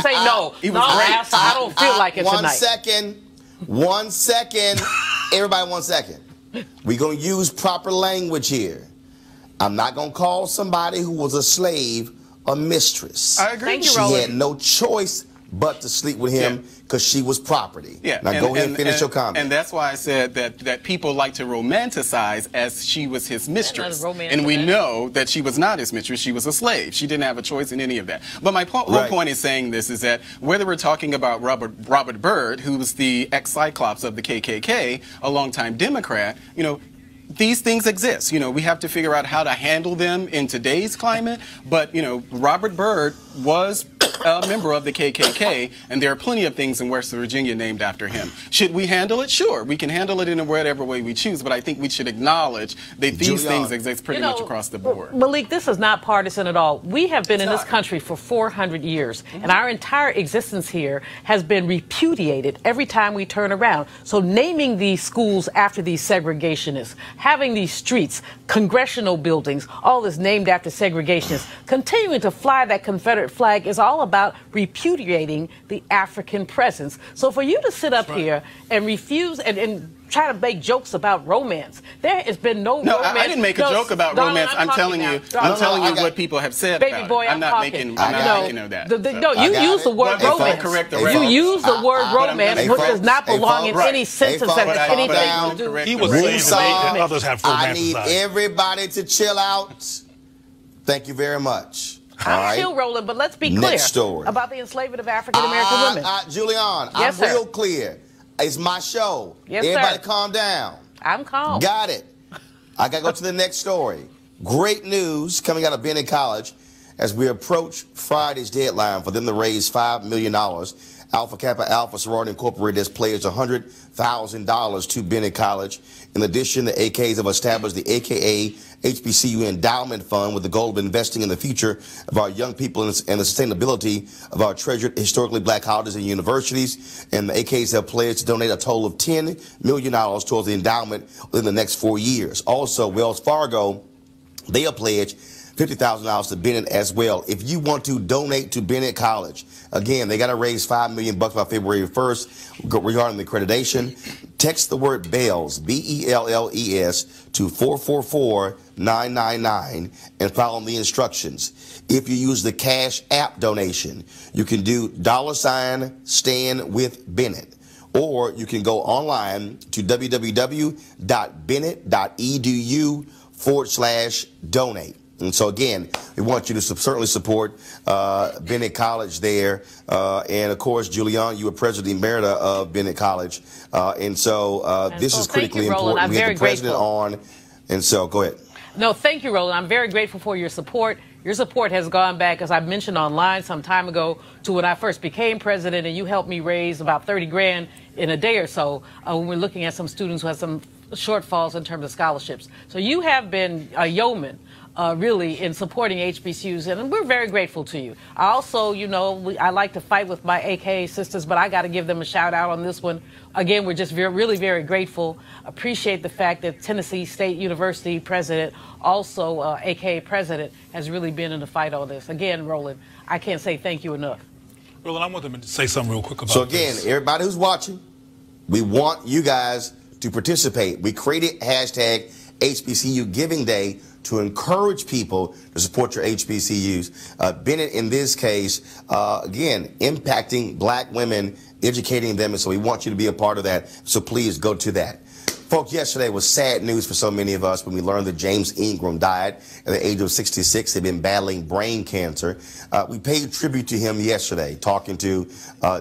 [SPEAKER 6] say no? I don't feel like it tonight.
[SPEAKER 1] One second. Everybody, 1 second. We're going to use proper language here. I'm not going to call somebody who was a slave a mistress.
[SPEAKER 8] I agree.
[SPEAKER 6] Thank you,
[SPEAKER 1] She
[SPEAKER 6] Roland.
[SPEAKER 1] had no choice but to sleep with him because she was property.
[SPEAKER 8] Yeah.
[SPEAKER 1] Now go ahead and finish your comment.
[SPEAKER 8] And that's why I said that people like to romanticize as she was his mistress. And we know that she was not his mistress. She was a slave. She didn't have a choice in any of that. But my whole point in saying this is that whether we're talking about Robert Byrd, who was the ex-Cyclops of the KKK, a longtime Democrat, you know, these things exist. You know, we have to figure out how to handle them in today's climate. But, you know, Robert Byrd was a member of the KKK, and there are plenty of things in West Virginia named after him. Should we handle it? Sure. We can handle it in whatever way we choose, but I think we should acknowledge that these things exist pretty much across the board.
[SPEAKER 6] Malik, this is not partisan at all. We have been in this country for 400 years, and our entire existence here has been repudiated every time we turn around. So naming these schools after these segregationists, having these streets, congressional buildings, all is named after segregationists, continuing to fly that Confederate flag is all about repudiating the African presence. So for you to sit up here and refuse and try to make jokes about romance, there has been no romance.
[SPEAKER 8] I didn't make a joke about romance. I'm telling you what people have said
[SPEAKER 6] Baby
[SPEAKER 8] about
[SPEAKER 6] boy,
[SPEAKER 8] it. I'm not making that.
[SPEAKER 6] You use the word romance. You use the word romance, which does not belong in any sentence that has anything to do.
[SPEAKER 7] He was saying that others have
[SPEAKER 1] I need
[SPEAKER 7] romanticized.
[SPEAKER 1] everybody to chill out. Thank you very much.
[SPEAKER 6] I'm still rolling, but let's be clear about the enslavement of African American women.
[SPEAKER 1] Julian,
[SPEAKER 6] Yes,
[SPEAKER 1] I'm real clear. It's my show.
[SPEAKER 6] Yes,
[SPEAKER 1] everybody
[SPEAKER 6] sir.
[SPEAKER 1] calm down.
[SPEAKER 6] I'm calm.
[SPEAKER 1] Got it. I got to go to the next story. Great news coming out of Bennett College as we approach Friday's deadline for them to raise $5 million. Alpha Kappa Alpha Sorority Incorporated has pledged $100,000 to Bennett College. In addition, the AKs have established the AKA HBCU Endowment Fund with the goal of investing in the future of our young people and the sustainability of our treasured historically black colleges and universities. And the AKs have pledged to donate a total of $10 million towards the endowment within the next 4 years. Also, Wells Fargo, they have pledged $50,000 to Bennett as well. If you want to donate to Bennett College, again, they got to raise $5 million by February 1st regarding the accreditation. Text the word BELLS, BELLES, to 444-999 and follow the instructions. If you use the Cash App donation, you can do $Stand with Bennett. Or you can go online to www.bennett.edu/donate. And so, again, we want you to certainly support Bennett College there. And, of course, Julian, you were president emerita of Bennett College. And so this is critically important.
[SPEAKER 6] I'm
[SPEAKER 1] we had
[SPEAKER 6] very
[SPEAKER 1] the president
[SPEAKER 6] grateful.
[SPEAKER 1] on. And so, go ahead.
[SPEAKER 6] No, thank you, Roland. I'm very grateful for your support. Your support has gone back, as I mentioned online some time ago, to when I first became president, and you helped me raise about 30 grand in a day or so when we're looking at some students who have some shortfalls in terms of scholarships. So you have been a yeoman, really, in supporting HBCUs, and we're very grateful to you. I also, you know, I like to fight with my AKA sisters, but I got to give them a shout out on this one. Again, we're just really very grateful. Appreciate the fact that Tennessee State University president, also AKA president, has really been in the fight on this. Again, Roland, I can't say thank you enough.
[SPEAKER 7] Roland, I want them to say something real quick about
[SPEAKER 1] So again,
[SPEAKER 7] this.
[SPEAKER 1] everybody who's watching, we want you guys to participate. We created hashtag HBCU Giving Day to encourage people to support your HBCUs. Bennett, in this case, again, impacting black women, educating them, and so we want you to be a part of that. So please go to that. Folks, yesterday was sad news for so many of us when we learned that James Ingram died at the age of 66. He'd been battling brain cancer. We paid tribute to him yesterday, talking to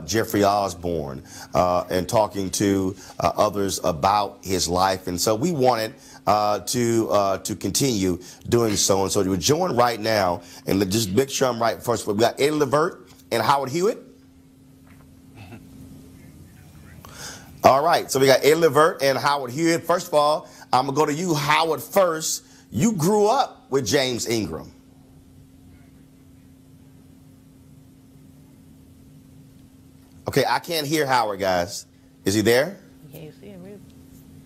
[SPEAKER 1] Jeffrey Osborne and talking to others about his life. And so we wanted to continue doing so. And so we're joined right now, and just make sure I'm right first. We got Eddie Levert and Howard Hewitt. All right, so we got Eddie Levert and Howard Hewitt. First of all, I'm going to go to you, Howard, first. You grew up with James Ingram. Okay, I can't hear Howard, guys. Is he there?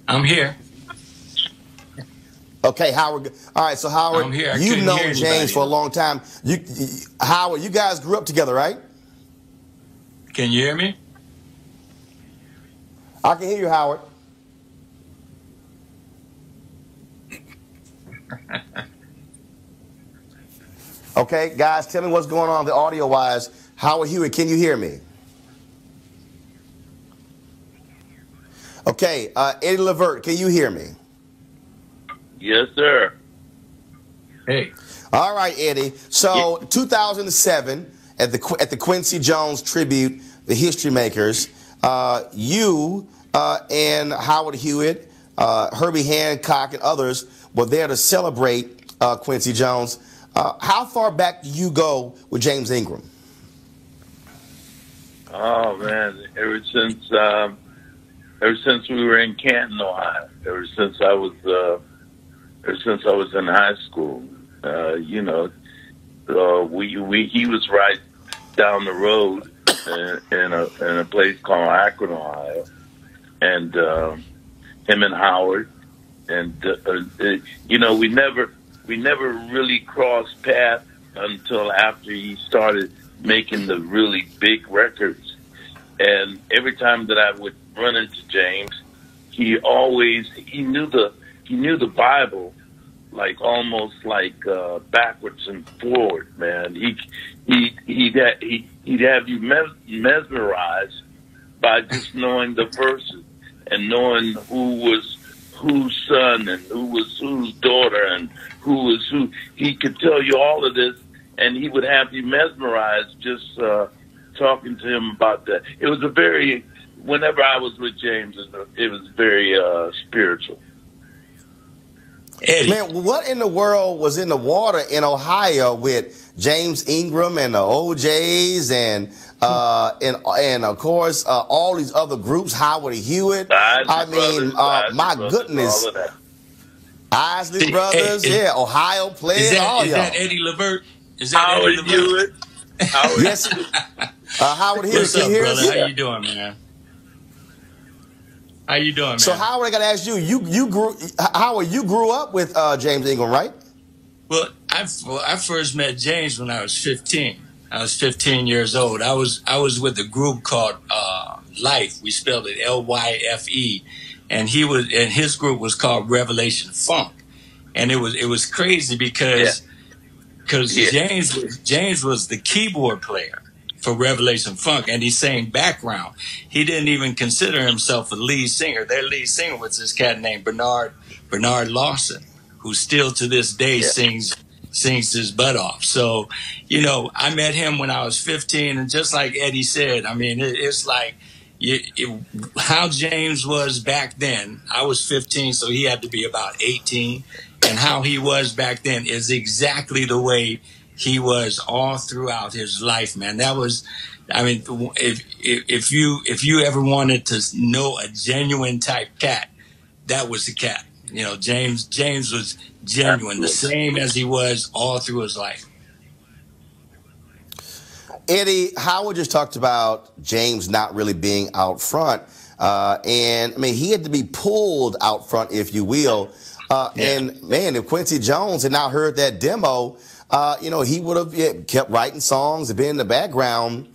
[SPEAKER 12] I'm here.
[SPEAKER 1] Okay, Howard. All right, so Howard,
[SPEAKER 12] I'm here.
[SPEAKER 1] you've known James for a long time. Howard, you guys grew up together, right?
[SPEAKER 12] Can you hear me?
[SPEAKER 1] I can hear you, Howard. Okay, guys, tell me what's going on the audio-wise. Howard Hewitt, can you hear me? Okay, Eddie Levert, can you hear me?
[SPEAKER 13] Yes, sir.
[SPEAKER 12] Hey.
[SPEAKER 1] All right, Eddie. So, 2007, at the Quincy Jones tribute, the History Makers, you and Howard Hewitt, Herbie Hancock, and others were there to celebrate Quincy Jones. How far back do you go with James Ingram?
[SPEAKER 13] Oh man, ever since we were in Canton, Ohio. Ever since I was in high school, he was right down the road in a place called Akron, Ohio, and him and Howard, and we never really crossed paths until after he started making the really big records. And every time that I would run into James, he knew the Bible like almost like backwards and forward, man. He'd have you mesmerized by just knowing the verses and knowing who was whose son and who was whose daughter and who was who. He could tell you all of this, and he would have you mesmerized just talking to him about that. It was whenever I was with James, it was very spiritual.
[SPEAKER 12] Eddie.
[SPEAKER 1] Man, what in the world was in the water in Ohio with James Ingram and the OJs and of course all these other groups, Howard Hewitt? My goodness. Isley Brothers, Ohio players, all y'all.
[SPEAKER 12] Is that Eddie Levert? Is that Howard Eddie Levert?
[SPEAKER 1] Yes. Howard Hewitt,
[SPEAKER 12] what's up, brother? How you doing, man? How you doing, man?
[SPEAKER 1] So Howard, I got to ask you, you grew up with James Ingram, right?
[SPEAKER 12] Well, I first met James when I was 15. I was 15 years old. I was with a group called Life. We spelled it Lyfe, and his group was called Revelation Funk, and it was crazy because James was the keyboard player for Revelation Funk, and he sang background. He didn't even consider himself a lead singer. Their lead singer was this cat named Bernard Lawson, who still to this day sings sings his butt off. So, I met him when I was 15, and just like Eddie said, I mean, it's like how James was back then. I was 15, so he had to be about 18, and how he was back then is exactly the way he was all throughout his life, man. That was, I mean, if you ever wanted to know a genuine type cat, that was the cat. James was genuine, the same as he was all through his life.
[SPEAKER 1] Eddie, Howard just talked about James not really being out front. And, I mean, he had to be pulled out front, if you will. And, man, if Quincy Jones had not heard that demo, he would have kept writing songs and been in the background.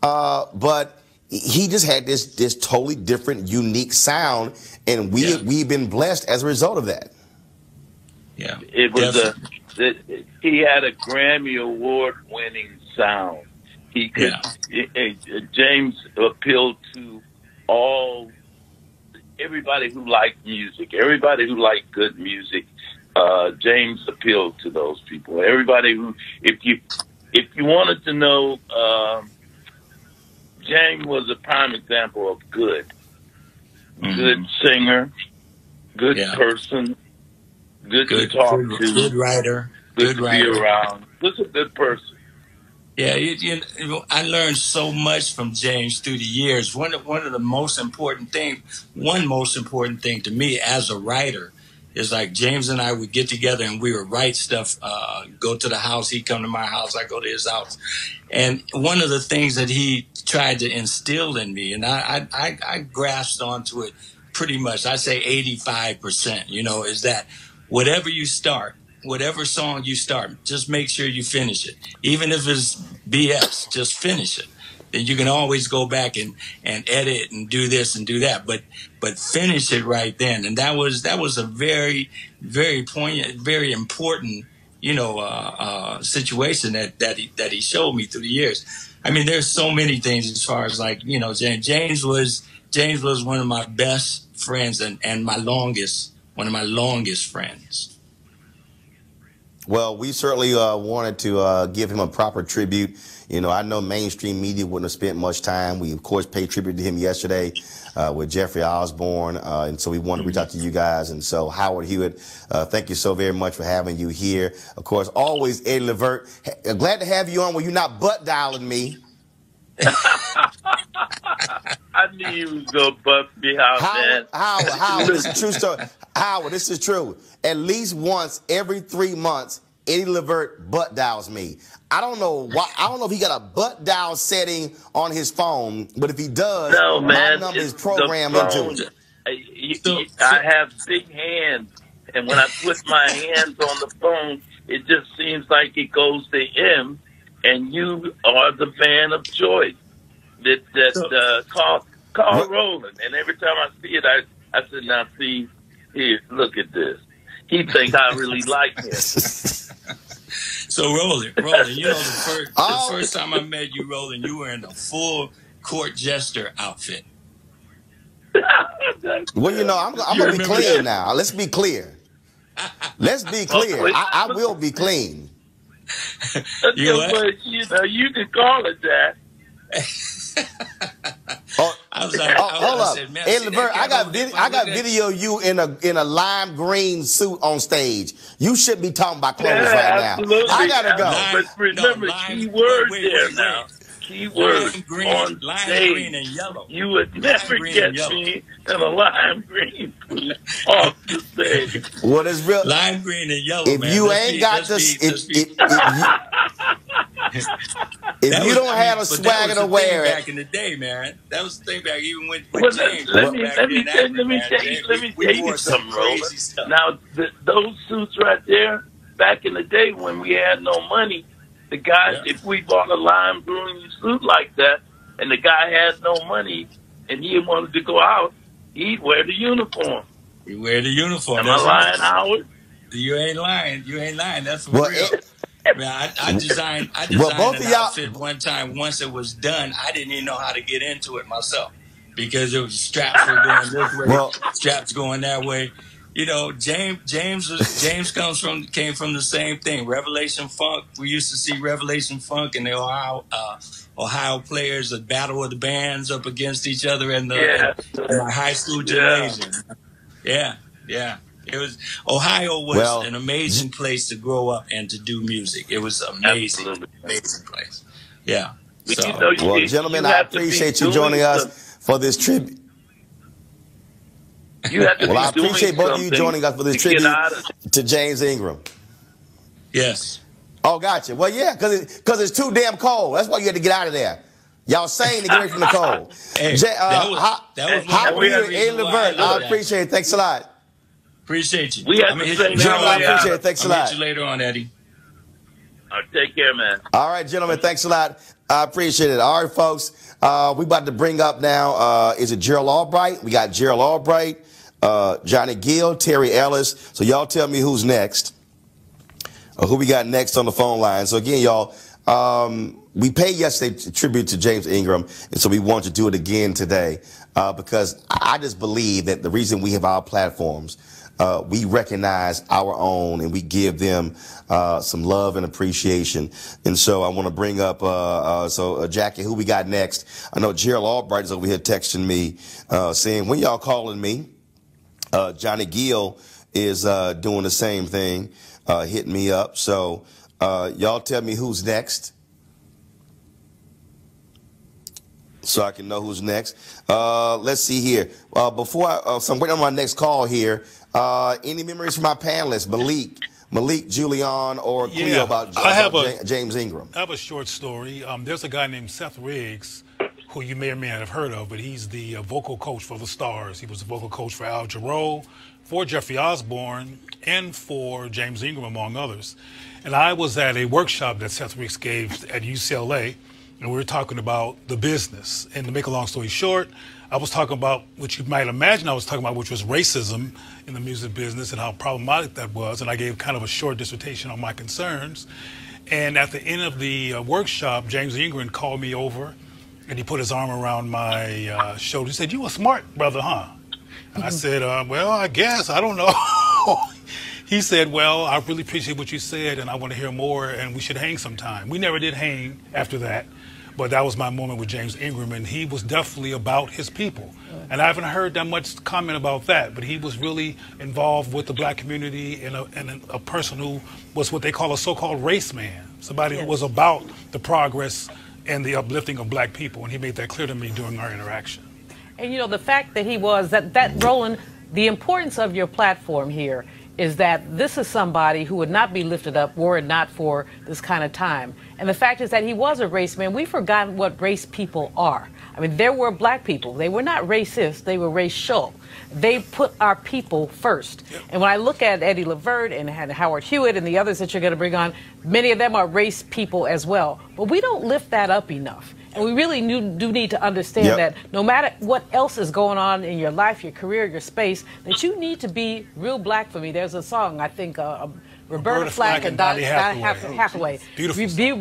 [SPEAKER 1] But he just had this totally different, unique sound, and we've been blessed as a result of that.
[SPEAKER 13] Yeah, it was he had a Grammy Award-winning sound. He could. James appealed to everybody who liked music, everybody who liked good music. James appealed to those people. Everybody who, if you wanted to know. James was a prime example of good singer, good person, good to talk to,
[SPEAKER 12] good writer,
[SPEAKER 13] good to be around. Just a good person.
[SPEAKER 12] Yeah, I learned so much from James through the years. One of the most important thing to me as a writer is like James and I would get together and we would write stuff, go to the house, he'd come to my house, I go to his house. And one of the things that he tried to instill in me, and I grasped onto it pretty much, I say 85%, is that whatever you start, whatever song you start, just make sure you finish it. Even if it's BS, just finish it. Then you can always go back and edit and do this and do that, but finish it right then. And that was a very, very poignant, very important, situation that he showed me through the years. I mean, there's so many things as far as like, James was one of my best friends and one of my longest friends.
[SPEAKER 1] Well, we certainly wanted to give him a proper tribute. I know mainstream media wouldn't have spent much time. We, of course, paid tribute to him yesterday with Jeffrey Osborne. And so we wanted to reach out to you guys. And so, Howard Hewitt, thank you so very much for having you here. Of course, always Eddie Levert. Glad to have you on where you're not butt dialing me.
[SPEAKER 13] I knew you was going to butt me out, man.
[SPEAKER 1] Howard, this is a true story. Howard, this is true. At least once every 3 months, Eddie Levert butt dials me. I don't know why. I don't know if he got a butt dial setting on his phone, but if he does, my number is programmed into it.
[SPEAKER 13] I have big hands, and when I put my hands on the phone, it just seems like it goes to him, and you are the man of choice. Call Roland, and every time I see it, I said, now see, here, look at this. He thinks I really like him.
[SPEAKER 12] So Roland, the first time I met you, Roland, you were in a full court jester outfit.
[SPEAKER 1] Well, I'm going to be clean now. Let's be clear. Let's be clear. I will be clean.
[SPEAKER 13] But, you can call it that.
[SPEAKER 1] Hold up, Eddie Levert. I got video of you in a lime green suit on stage. You shouldn't be talking about clothes right now. I gotta go.
[SPEAKER 13] But remember, key word there now. Key word on
[SPEAKER 12] green, and yellow.
[SPEAKER 13] You would never get me in a lime green suit off the stage.
[SPEAKER 1] What is real?
[SPEAKER 12] Lime green and yellow.
[SPEAKER 1] If you ain't got this, if you don't have a swagger to wear it.
[SPEAKER 12] Back in the day, man. That was the thing back even with James.
[SPEAKER 13] Let me tell you something, Roland. Now, those suits right there, back in the day when we had no money, the guy, if we bought a lime green suit like that, and the guy had no money, and he wanted to go out, he'd wear the uniform.
[SPEAKER 12] He'd wear the uniform.
[SPEAKER 13] Am I lying, Howard?
[SPEAKER 12] You ain't lying. You ain't lying. That's for real. Man, I designed an outfit one time. Once it was done, I didn't even know how to get into it myself because it was straps were going this way, straps going that way. you know, James came from the same thing. Revelation Funk. We used to see Revelation Funk and the Ohio players, a battle of the bands up against each other in my high school gymnasium. Yeah. It was Ohio was an amazing place to grow up and to do music. It was amazing, amazing place. Yeah. So,
[SPEAKER 1] well, gentlemen, I appreciate you joining us for this tribute. Well, I appreciate both of you joining us for this tribute to James Ingram.
[SPEAKER 12] Yes.
[SPEAKER 1] Oh, gotcha. Well, yeah, because it's too damn cold. That's why you had to get out of there. Y'all saying to get away from the cold.
[SPEAKER 12] Hey, that was
[SPEAKER 1] how are you, A. Levert? I appreciate it. Thanks a lot.
[SPEAKER 12] Appreciate you.
[SPEAKER 13] We have to say
[SPEAKER 1] I appreciate it. Thanks a lot.
[SPEAKER 12] I'll meet you later on, Eddie.
[SPEAKER 13] Take care, man.
[SPEAKER 1] All right, gentlemen. Thanks a lot. I appreciate it. All right, folks. We about to bring up now, is it Gerald Albright? We got Gerald Albright, Johnny Gill, Terry Ellis. So y'all tell me who's next. Who we got next on the phone line. So again, y'all, we paid yesterday tribute to James Ingram, and so we want to do it again today because I just believe that the reason we have our platforms, we recognize our own and we give them some love and appreciation. And so I want to bring up, Jackie, who we got next? I know Gerald Albright is over here texting me saying, when y'all calling me? Johnny Gill is doing the same thing, hitting me up. So y'all tell me who's next so I can know who's next. Let's see here. So I'm waiting on my next call here. Any memories from my panelists, Malik, Julian, or Cleo about James Ingram?
[SPEAKER 7] I have a short story. There's a guy named Seth Riggs, who you may or may not have heard of, but he's the vocal coach for the Stars. He was the vocal coach for Al Jarreau, for Jeffrey Osborne, and for James Ingram, among others. And I was at a workshop that Seth Riggs gave at UCLA, and we were talking about the business. And to make a long story short, I was talking about what you might imagine I was talking about, which was racism in the music business and how problematic that was. And I gave kind of a short dissertation on my concerns. And at the end of the workshop, James Ingram called me over, and he put his arm around my shoulder. He said, "You a smart brother, huh?" And I said, well, I guess. I don't know. He said, well, I really appreciate what you said, and I want to hear more, and we should hang sometime. We never did hang after that, but that was my moment with James Ingram, and he was definitely about his people. And I haven't heard that much comment about that, but he was really involved with the black community and a person who was what they call a so-called race man, somebody who was about the progress and the uplifting of black people, and he made that clear to me during our interaction.
[SPEAKER 6] And you know, the fact that he was, Roland, the importance of your platform here is that this is somebody who would not be lifted up were it not for this kind of time. And the fact is that he was a race man. We've forgotten what race people are. I mean, there were black people. They were not racist. They were racial. They put our people first. Yep. And when I look at Eddie Levert and Howard Hewitt and the others that you're going to bring on, many of them are race people as well. But we don't lift that up enough. And we really do need to understand that no matter what else is going on in your life, your career, your space, that you need to be real black for me. There's a song, I think, Roberta Flack and Donny Hathaway.
[SPEAKER 7] Beautiful.
[SPEAKER 6] Be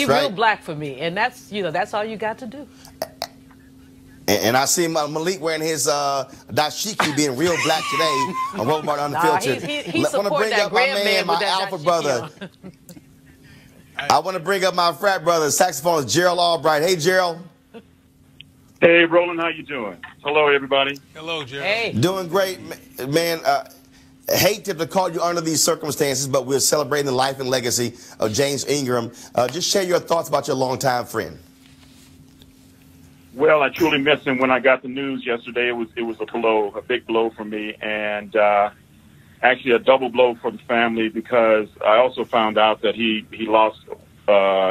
[SPEAKER 6] real black for me. And that's, you know, that's all you got to do.
[SPEAKER 1] And I see Malik wearing his dashiki, being real black today on Roland Unfiltered.
[SPEAKER 6] He
[SPEAKER 1] want to bring up my man, my alpha brother. I want to bring up my frat brother, saxophonist Gerald Albright. Hey, Gerald.
[SPEAKER 14] Hey, Roland. How you doing? Hello, everybody.
[SPEAKER 7] Hello, Gerald.
[SPEAKER 6] Hey.
[SPEAKER 1] Doing great, man. Hate to call you under these circumstances, but we're celebrating the life and legacy of James Ingram. Just share your thoughts about your longtime friend.
[SPEAKER 14] Well, I truly missed him when I got the news yesterday. It was a blow, a big blow for me, and actually a double blow for the family, because I also found out that he lost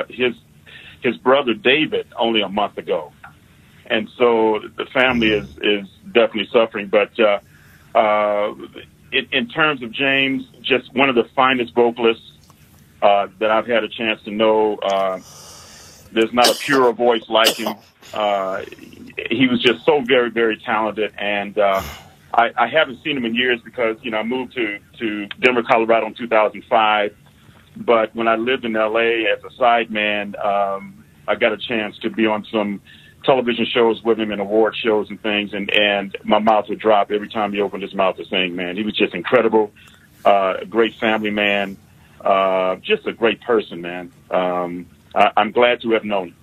[SPEAKER 14] his brother David only a month ago, and so the family is definitely suffering. But in terms of James, just one of the finest vocalists that I've had a chance to know. There's not a purer voice like him. He was just so very, very talented, and I haven't seen him in years because, you know, I moved to Denver, Colorado in 2005. But when I lived in L.A. as a sideman, I got a chance to be on some television shows with him and award shows and things, and my mouth would drop every time he opened his mouth to sing, man. He was just incredible, a great family man, just a great person, man. I'm glad to have known him.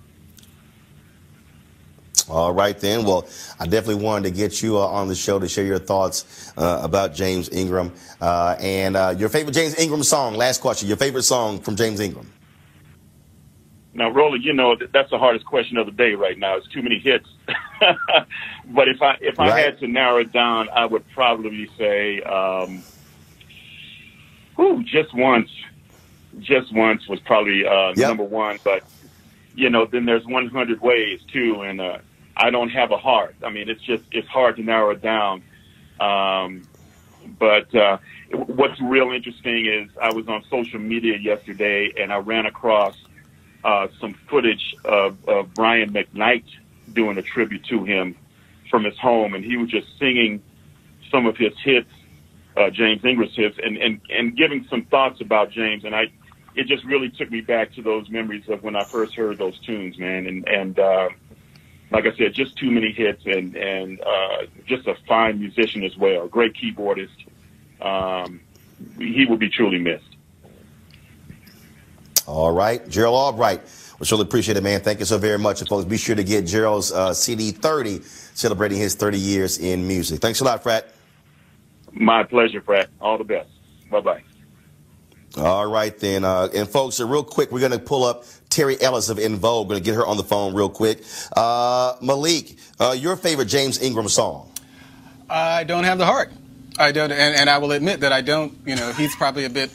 [SPEAKER 1] All right, then. Well, I definitely wanted to get you on the show to share your thoughts about James Ingram. And your favorite James Ingram song, last question, your favorite song from James Ingram?
[SPEAKER 14] Now, Roland, you know, that's the hardest question of the day right now. It's too many hits. But if I had to narrow it down, I would probably say, Just Once. Just Once was probably number one. But, you know, then there's 100 Ways, too, and I Don't Have a Heart. I mean, it's hard to narrow it down. But what's real interesting is I was on social media yesterday, and I ran across some footage of Brian McKnight doing a tribute to him from his home, and he was just singing some of his hits, James Ingram's hits, and giving some thoughts about James, and it just really took me back to those memories of when I first heard those tunes, man, and like I said, just too many hits, and just a fine musician as well, great keyboardist. He will be truly missed.
[SPEAKER 1] All right. Gerald Albright, we surely appreciate it, man. Thank you so very much. And folks, be sure to get Gerald's CD 30, celebrating his 30 years in music. Thanks a lot, Frat.
[SPEAKER 14] My pleasure, Frat. All the best. Bye-bye.
[SPEAKER 1] All right, then. And folks, real quick, we're going to pull up Terry Ellis of En Vogue. Going to get her on the phone real quick. Malik, your favorite James Ingram song?
[SPEAKER 8] I Don't Have the Heart. I don't, and I will admit that I don't, you know, he's probably a bit,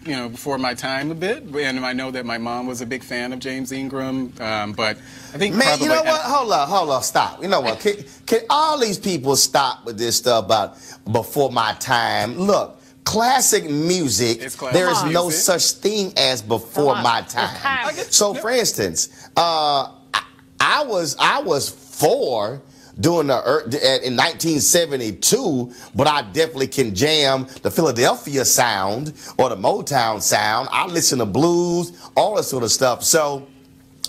[SPEAKER 8] you know, before my time a bit, and I know that my mom was a big fan of James Ingram, but I think
[SPEAKER 1] man,
[SPEAKER 8] probably...
[SPEAKER 1] you know what? Hold on, stop. You know what? Can all these people stop with this stuff about before my time? Look, classic music, there is no such thing as before my time. So, for instance, I was 4 during in 1972, but I definitely can jam the Philadelphia sound or the Motown sound. I listen to blues, all that sort of stuff. So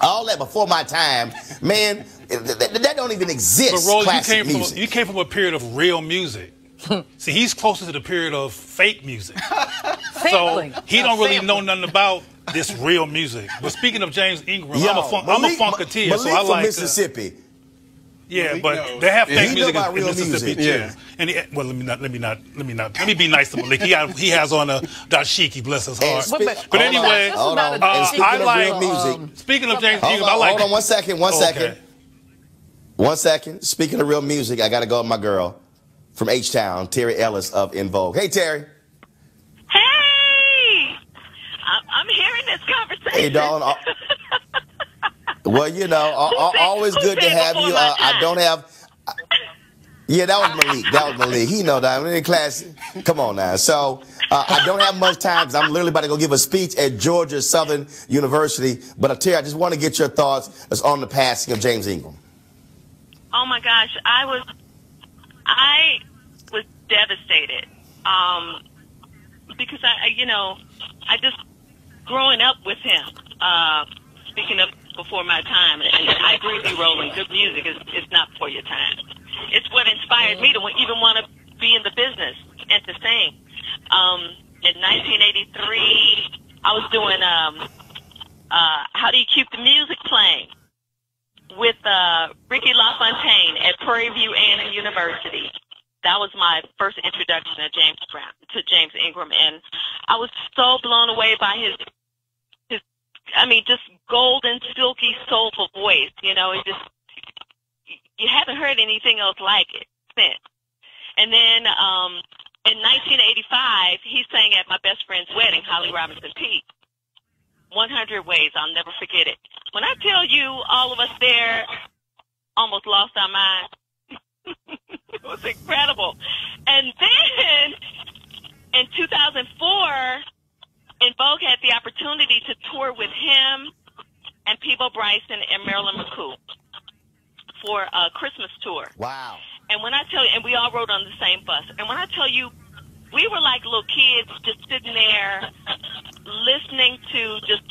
[SPEAKER 1] all that before my time, man, that don't even exist.
[SPEAKER 7] But Roland,
[SPEAKER 1] you
[SPEAKER 7] came from a period of real music. See, he's closer to the period of fake music. So he don't really know nothing about this real music. But speaking of James Ingram, I'm a funketeer, so I like
[SPEAKER 1] Mississippi.
[SPEAKER 7] Yeah, but they have fake music in Mississippi too. Yeah. And let me be nice to Malik. He has on a dashiki, bless his heart. But anyway, I like music. Speaking of James Ingram, I like.
[SPEAKER 1] Hold on, one second. Speaking of real music, I got to go with my girl from H-Town, Terry Ellis of En Vogue. Hey, Terry.
[SPEAKER 15] Hey, I'm hearing this conversation.
[SPEAKER 1] Hey, darling. Well, you know, always good to have you. I don't have. Yeah, that was Malik. He know that. I'm in class. Come on now. So I don't have much time because I'm literally about to go give a speech at Georgia Southern University. But Terry, I just want to get your thoughts on the passing of James Ingram.
[SPEAKER 15] Oh my gosh, I was devastated because I just growing up with him. Speaking of before my time, and I agree with you, Roland. Good music is not for your time. It's what inspired me to even want to be in the business and to sing. In 1983, I was doing How Do You Keep the Music Playing with Ricky LaFontaine at Prairie View A&M University. That was my first introduction to James Ingram, and I was so blown away by his just golden, silky, soulful voice. You know, you haven't heard anything else like it since. And then in 1985, he sang at my best friend's wedding, Holly Robinson Peete. 100 Ways, I'll never forget it. When I tell you, all of us there almost lost our minds. It was incredible. And then in 2004, En Vogue had the opportunity to tour with him and Peebo Bryson and Marilyn McCoo for a Christmas tour.
[SPEAKER 1] Wow.
[SPEAKER 15] And when I tell you, and we all rode on the same bus, and when I tell you, we were like little kids just sitting there listening to just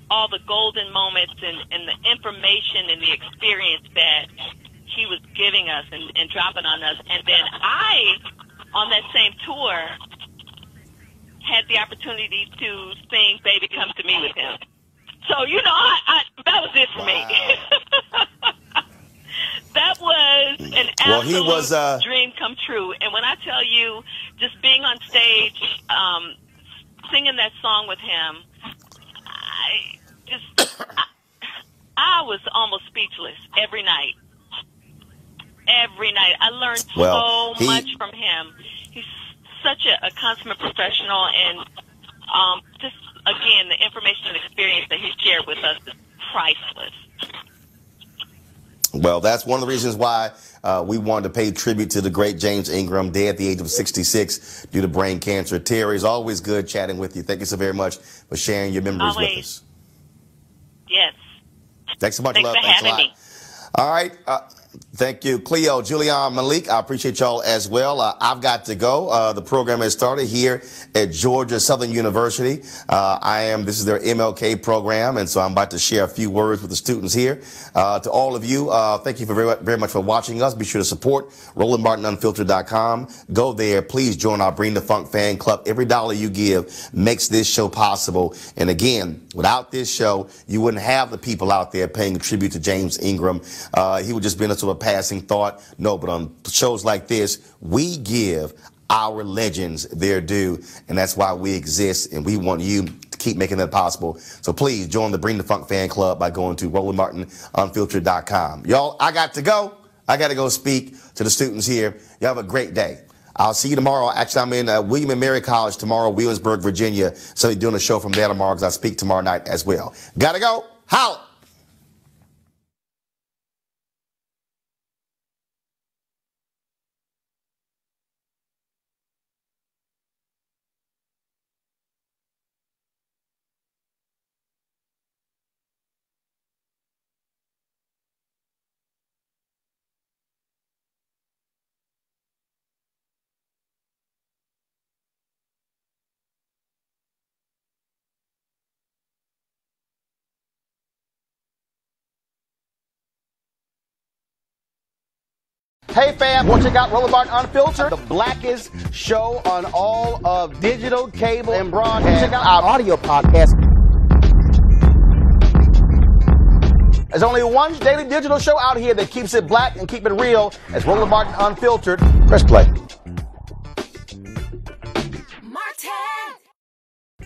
[SPEAKER 15] all the golden moments and the information and the experience that he was giving us and dropping on us. And then I, on that same tour, had the opportunity to sing Baby Come to Me with him. So, you know, that was it for me. That was an absolute dream come true. And when I tell you, just being on stage, singing that song with him, I was almost speechless every night. Every night. I learned so much from him. He's such a consummate professional, and just, again, the information and experience that he shared with us is priceless.
[SPEAKER 1] Well, that's one of the reasons why we wanted to pay tribute to the great James Ingram, dead at the age of 66 due to brain cancer. Terry, it's always good chatting with you. Thank you so very much for sharing your memories with us.
[SPEAKER 15] Yes.
[SPEAKER 1] Thanks so much,
[SPEAKER 15] Thanks
[SPEAKER 1] love.
[SPEAKER 15] for
[SPEAKER 1] Thanks a
[SPEAKER 15] having
[SPEAKER 1] lot.
[SPEAKER 15] me.
[SPEAKER 1] All right. Thank you, Cleo, Julian, Malik. I appreciate y'all as well. I've got to go. The program has started here at Georgia Southern University. This is their MLK program, and so I'm about to share a few words with the students here. To all of you, thank you very much for watching us. Be sure to support RolandMartinUnfiltered.com. Go there. Please join our Bring the Funk fan club. Every dollar you give makes this show possible. And again, without this show, you wouldn't have the people out there paying tribute to James Ingram. He would just be in a sort of passing thought. No, but on shows like this, we give our legends their due, and that's why we exist, and we want you to keep making that possible. So please join the Bring the Funk fan club by going to RolandMartinUnfiltered.com. Y'all, I got to go. I got to go speak to the students here. You have a great day. I'll see you tomorrow. Actually, I'm in William and Mary College tomorrow, Williamsburg, Virginia. So doing a show from there tomorrow because I speak tomorrow night as well. Gotta go. Holla. Hey fam, want to check out Roland Martin Unfiltered, the blackest show on all of digital, cable, and broadcast. Check out our audio podcast. There's only one daily digital show out here that keeps it black and keep it real. It's Roland Martin Unfiltered. Press play.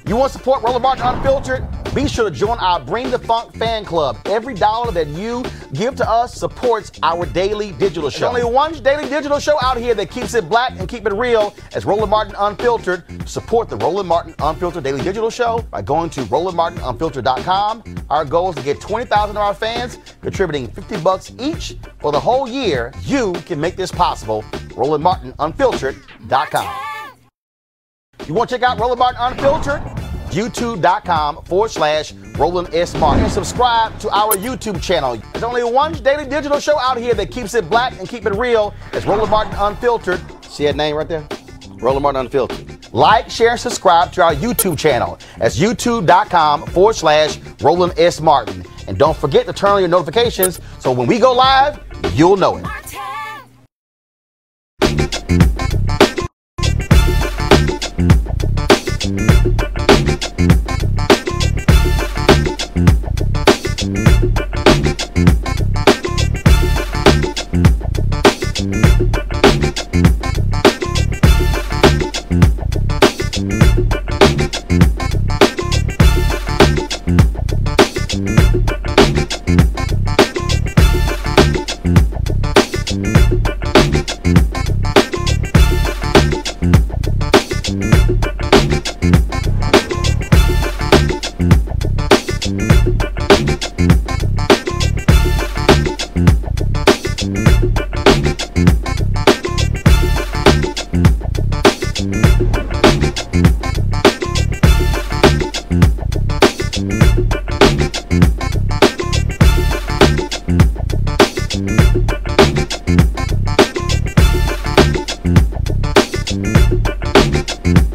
[SPEAKER 1] You want to support Roland Martin Unfiltered? Be sure to join our Bring the Funk fan club. Every dollar that you give to us supports our daily digital show. There's only one daily digital show out here that keeps it black and keep it real. It's Roland Martin Unfiltered. Support the Roland Martin Unfiltered daily digital show by going to RolandMartinUnfiltered.com. Our goal is to get 20,000 of our fans contributing $50 each for the whole year. You can make this possible. RolandMartinUnfiltered.com. You want to check out Roland Martin Unfiltered? YouTube.com/Roland S. Martin. And subscribe to our YouTube channel. There's only one daily digital show out here that keeps it black and keep it real. It's Roland Martin Unfiltered. See that name right there? Roland Martin Unfiltered. Like, share, and subscribe to our YouTube channel. That's YouTube.com/Roland S. Martin. And don't forget to turn on your notifications so when we go live, you'll know it.